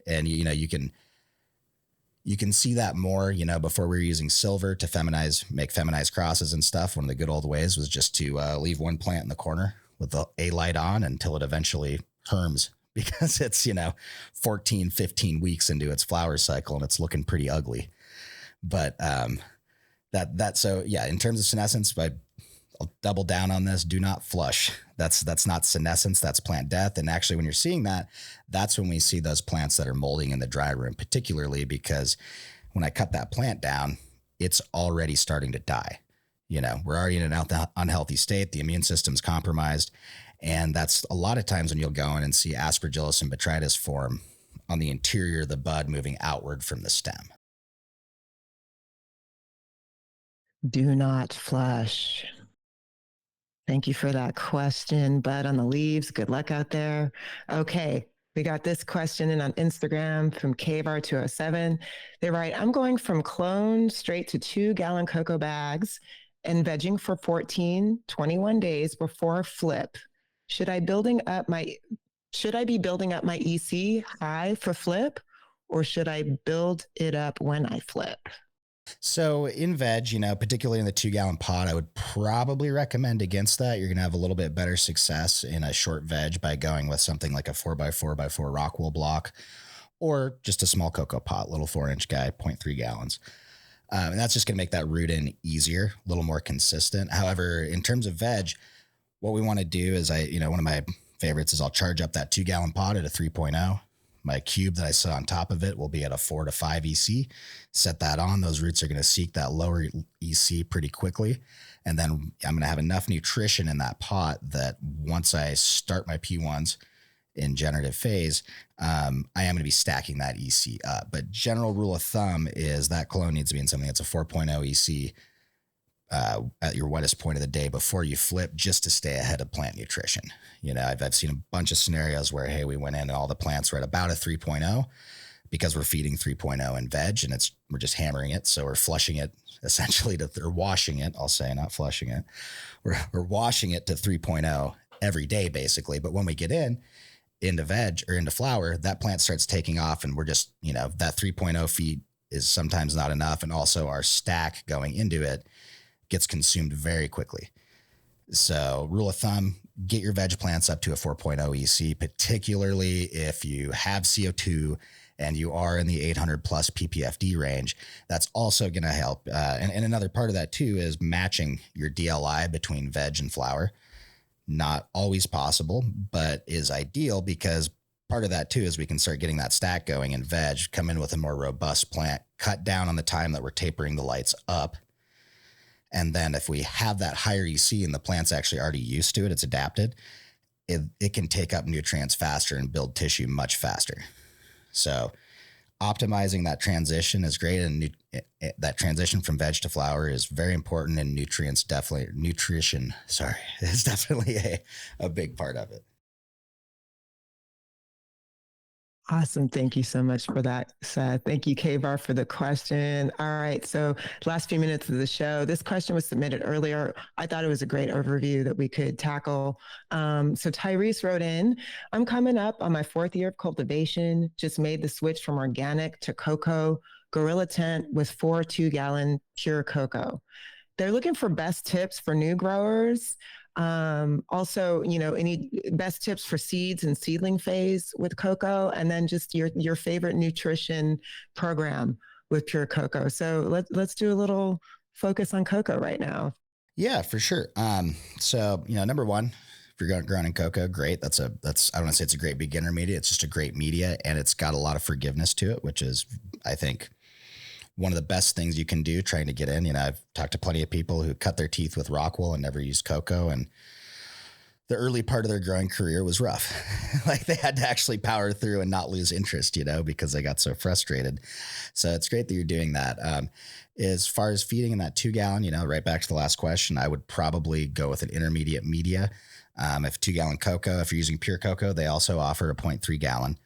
And, you know, you can see that more, you know, before we were using silver to make feminized crosses and stuff. One of the good old ways was just to leave one plant in the corner with the A light on until it eventually herms, because it's, you know, 14, 15 weeks into its flower cycle and it's looking pretty ugly. But so yeah, in terms of senescence, I'll double down on this. Do not flush. That's not senescence. That's plant death. And actually, when you're seeing that, that's when we see those plants that are molding in the dry room, particularly because when I cut that plant down, it's already starting to die. You know, we're already in an unhealthy state. The immune system's compromised. And that's a lot of times when you'll go in and see aspergillus and botrytis form on the interior of the bud moving outward from the stem. Do not flush. Thank you for that question, Bud on the leaves. Good luck out there. Okay, we got this question in on Instagram from Cavar207. They write, I'm going from clone straight to 2-gallon cocoa bags and vegging for 14, 21 days before flip. Should I be building up my EC high for flip, or should I build it up when I flip? So in veg, you know, particularly in the 2-gallon pot, I would probably recommend against that. You're going to have a little bit better success in a short veg by going with something like a 4x4x4 rockwool block, or just a small cocoa pot, little 4-inch guy, 0.3 gallons. And that's just going to make that root in easier, a little more consistent. However, in terms of veg, what we want to do is one of my favorites is I'll charge up that 2-gallon pot at a 3.0. My cube that I set on top of it will be at a 4 to 5 EC. Set that on. Those roots are going to seek that lower EC pretty quickly. And then I'm going to have enough nutrition in that pot that once I start my P1s in generative phase, I am going to be stacking that EC up. But general rule of thumb is that clone needs to be in something that's a 4.0 EC at your wettest point of the day before you flip, just to stay ahead of plant nutrition. You know, I've seen a bunch of scenarios where, hey, we went in and all the plants were at about a 3.0 because we're feeding 3.0 in veg, and we're just hammering it. So we're flushing it essentially or washing it. I'll say, not flushing it. We're washing it to 3.0 every day, basically. But when we get into veg or into flower, that plant starts taking off, and we're just, you know, that 3.0 feed is sometimes not enough. And also our stack going into it gets consumed very quickly. So rule of thumb, get your veg plants up to a 4.0 EC, particularly if you have CO2 and you are in the 800 plus PPFD range. That's also going to help. And another part of that too is matching your DLI between veg and flower. Not always possible, but is ideal, because part of that too is we can start getting that stack going in veg, come in with a more robust plant, cut down on the time that we're tapering the lights up. And then if we have that higher EC and the plant's actually already used to it, it's adapted, it can take up nutrients faster and build tissue much faster. So optimizing that transition is great. And that transition from veg to flower is very important, and nutrition is definitely a big part of it. Awesome. Thank you so much for that, Seth. Thank you, Kvar, for the question. All right. So, last few minutes of the show. This question was submitted earlier. I thought it was a great overview that we could tackle. So, Tyrese wrote in, I'm coming up on my 4th year of cultivation, just made the switch from organic to Coco, Gorilla Tent with 4 2-gallon pure Coco. They're looking for best tips for new growers. Also, any best tips for seeds and seedling phase with cocoa, and then just your favorite nutrition program with pure cocoa. So let's do a little focus on cocoa right now. Yeah, for sure. So number one, if you're growing in cocoa, great. That's I don't want to say it's a great beginner media. It's just a great media, and it's got a lot of forgiveness to it, which is, I think, one of the best things you can do trying to get in. I've talked to plenty of people who cut their teeth with rockwool and never used cocoa, and the early part of their growing career was rough. Like they had to actually power through and not lose interest, because they got so frustrated. So it's great that you're doing that. As far as feeding in that 2-gallon, right back to the last question, I would probably go with an intermediate media. If 2-gallon cocoa, if you're using pure cocoa, they also offer a 0.3 gallon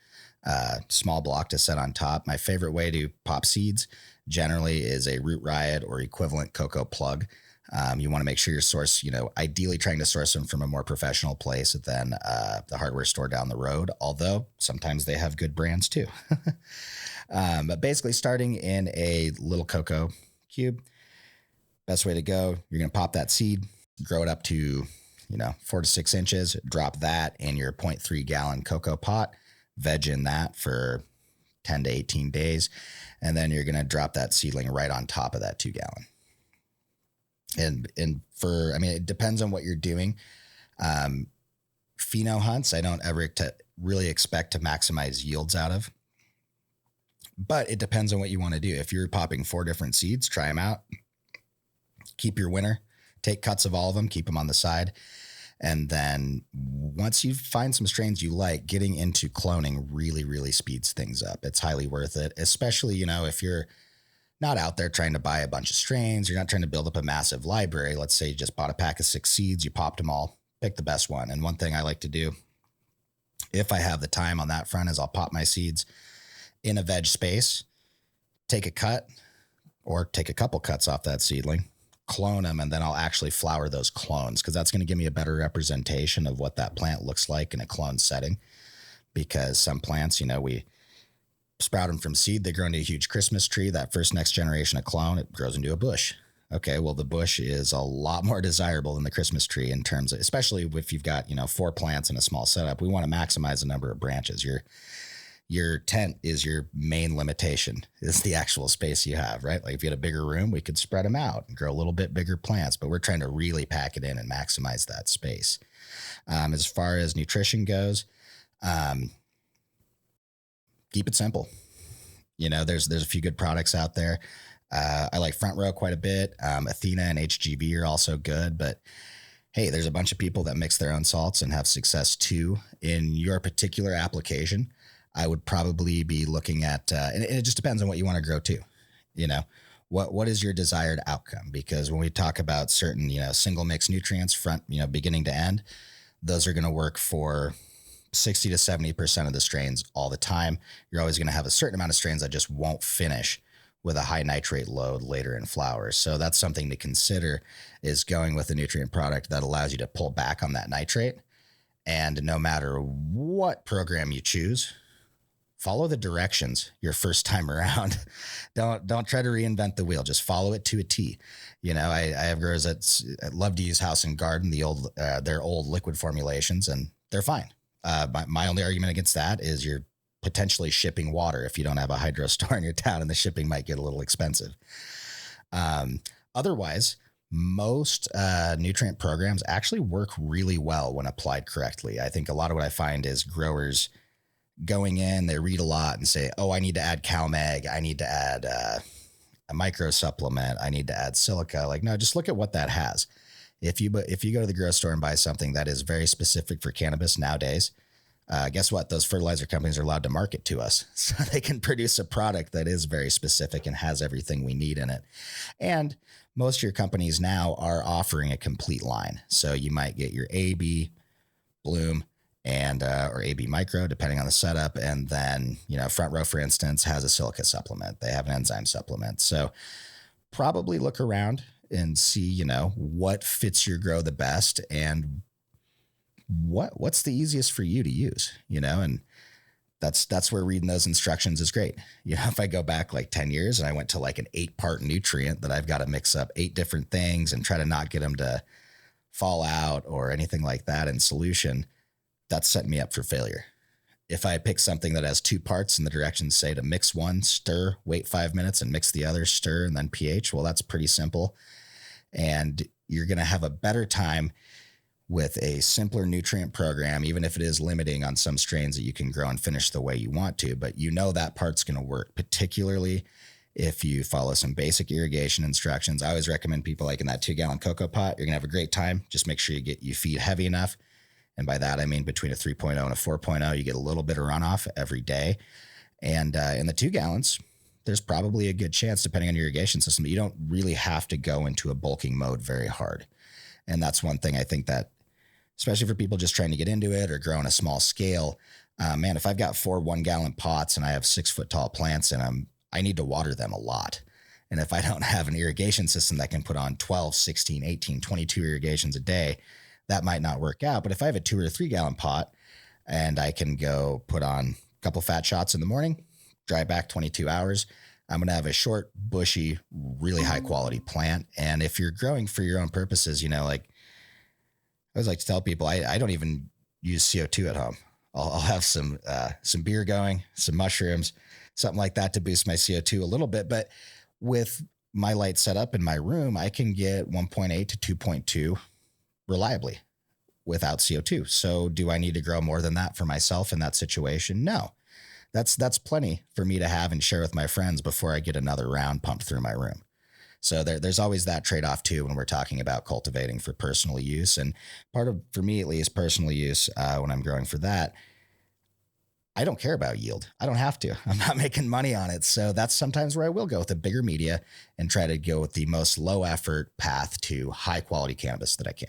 small block to set on top. My favorite way to pop seeds generally is a root riot or equivalent cocoa plug. You want to make sure your source, ideally trying to source them from a more professional place than the hardware store down the road, although sometimes they have good brands too. But basically starting in a little cocoa cube, best way to go, you're going to pop that seed, grow it up to, 4 to 6 inches, drop that in your 0.3 gallon cocoa pot, veg in that for 10 to 18 days. And then you're going to drop that seedling right on top of that 2-gallon. And it depends on what you're doing. Pheno hunts, I don't ever really expect to maximize yields out of, but it depends on what you want to do. If you're popping 4 different seeds, try them out, keep your winner, take cuts of all of them, keep them on the side. And then once you find some strains you like, getting into cloning really, really speeds things up. It's highly worth it, especially, if you're not out there trying to buy a bunch of strains, you're not trying to build up a massive library. Let's say you just bought a pack of 6 seeds, you popped them all, pick the best one. And one thing I like to do, if I have the time on that front, is I'll pop my seeds in a veg space, take a cut or take a couple cuts off that seedling, clone them, and then I'll actually flower those clones, because that's going to give me a better representation of what that plant looks like in a clone setting. Because some plants, we sprout them from seed, they grow into a huge Christmas tree. That first next generation of clone, it grows into a bush. Okay, well, the bush is a lot more desirable than the Christmas tree in terms of, especially if you've got 4 plants in a small setup. We want to maximize the number of branches. Your tent is your main limitation, is the actual space you have, right? Like if you had a bigger room, we could spread them out and grow a little bit bigger plants, but we're trying to really pack it in and maximize that space. As far as nutrition goes, keep it simple. There's a few good products out there. I like Front Row quite a bit. Athena and HGV are also good, but hey, there's a bunch of people that mix their own salts and have success too. In your particular application, I would probably be looking at, and it just depends on what you want to grow too. What is your desired outcome? Because when we talk about certain, single mix nutrients, front, beginning to end, those are going to work for 60 to 70% of the strains all the time. You're always going to have a certain amount of strains that just won't finish with a high nitrate load later in flowers. So that's something to consider, is going with a nutrient product that allows you to pull back on that nitrate. And no matter what program you choose, follow the directions your first time around. Don't try to reinvent the wheel. Just follow it to a T. I have growers that love to use House and Garden, their old liquid formulations, and they're fine. My only argument against that is you're potentially shipping water if you don't have a hydro store in your town, and the shipping might get a little expensive. Otherwise, most nutrient programs actually work really well when applied correctly. I think a lot of what I find is growers going in, they read a lot and say, oh, I need to add CalMag, I need to add a micro supplement, I need to add silica. Like, no, just look at what that has. If you go to the grocery store and buy something that is very specific for cannabis nowadays, guess what? Those fertilizer companies are allowed to market to us. So they can produce a product that is very specific and has everything we need in it. And most of your companies now are offering a complete line. So you might get your A, B, Bloom, and or AB micro, depending on the setup. And then, Front Row, for instance, has a silica supplement. They have an enzyme supplement. So probably look around and see, what fits your grow the best and what's the easiest for you to use, and that's where reading those instructions is great. If I go back like 10 years and I went to like an 8-part nutrient that I've got to mix up 8 different things and try to not get them to fall out or anything like that in solution, that's setting me up for failure. If I pick something that has 2 parts and the directions say to mix one, stir, wait 5 minutes and mix the other, stir, and then pH, well, that's pretty simple. And you're going to have a better time with a simpler nutrient program, even if it is limiting on some strains that you can grow and finish the way you want to, but that part's going to work, particularly if you follow some basic irrigation instructions. I always recommend people, like in that 2-gallon Coco pot, you're going to have a great time. Just make sure you feed heavy enough. And by that, I mean between a 3.0 and a 4.0, you get a little bit of runoff every day. And in the 2 gallons, there's probably a good chance, depending on your irrigation system, that you don't really have to go into a bulking mode very hard. And that's one thing I think that, especially for people just trying to get into it or grow on a small scale, man, if I've got 4 1-gallon pots and I have 6-foot tall plants in them, I need to water them a lot. And if I don't have an irrigation system that can put on 12, 16, 18, 22 irrigations a day, that might not work out. But if I have a 2 or 3-gallon pot and I can go put on a couple fat shots in the morning, dry back 22 hours, I'm going to have a short, bushy, really high quality plant. And if you're growing for your own purposes, like I always like to tell people, I don't even use CO2 at home. I'll have some beer going, some mushrooms, something like that to boost my CO2 a little bit. But with my light setup in my room, I can get 1.8 to 2.2 reliably without CO2. So do I need to grow more than that for myself in that situation? No, that's plenty for me to have and share with my friends before I get another round pumped through my room. So there's always that trade-off too when we're talking about cultivating for personal use. And for me at least, personal use, when I'm growing for that, I don't care about yield. I don't have to. I'm not making money on it. So that's sometimes where I will go with a bigger media and try to go with the most low effort path to high quality cannabis that I can.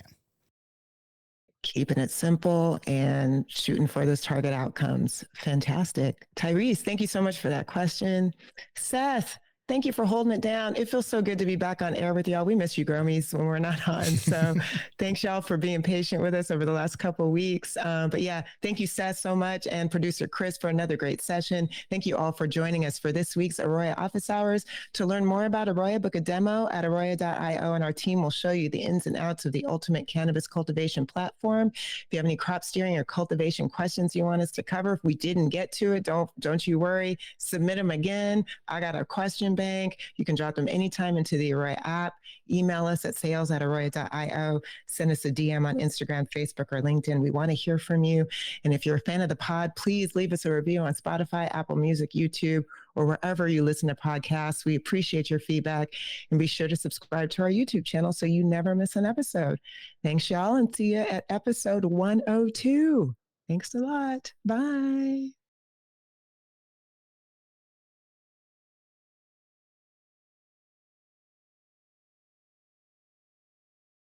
Keeping it simple and shooting for those target outcomes. Fantastic. Tyrese, thank you so much for that question. Seth, thank you for holding it down. It feels so good to be back on air with y'all. We miss you, Gromies, when we're not on. So thanks, y'all, for being patient with us over the last couple of weeks. But yeah, thank you, Seth, so much, and producer Chris for another great session. Thank you all for joining us for this week's AROYA Office Hours. To learn more about AROYA, book a demo at AROYA.io, and our team will show you the ins and outs of the ultimate cannabis cultivation platform. If you have any crop steering or cultivation questions you want us to cover, if we didn't get to it, don't you worry. Submit them again. I got a question bank. You can drop them anytime into the AROYA app. Email us at sales@aroya.io. Send us a DM on Instagram, Facebook, or LinkedIn. We want to hear from you. And if you're a fan of the pod, please leave us a review on Spotify, Apple Music, YouTube, or wherever you listen to podcasts. We appreciate your feedback. And be sure to subscribe to our YouTube channel so you never miss an episode. Thanks, y'all, and see you at episode 102. Thanks a lot. Bye.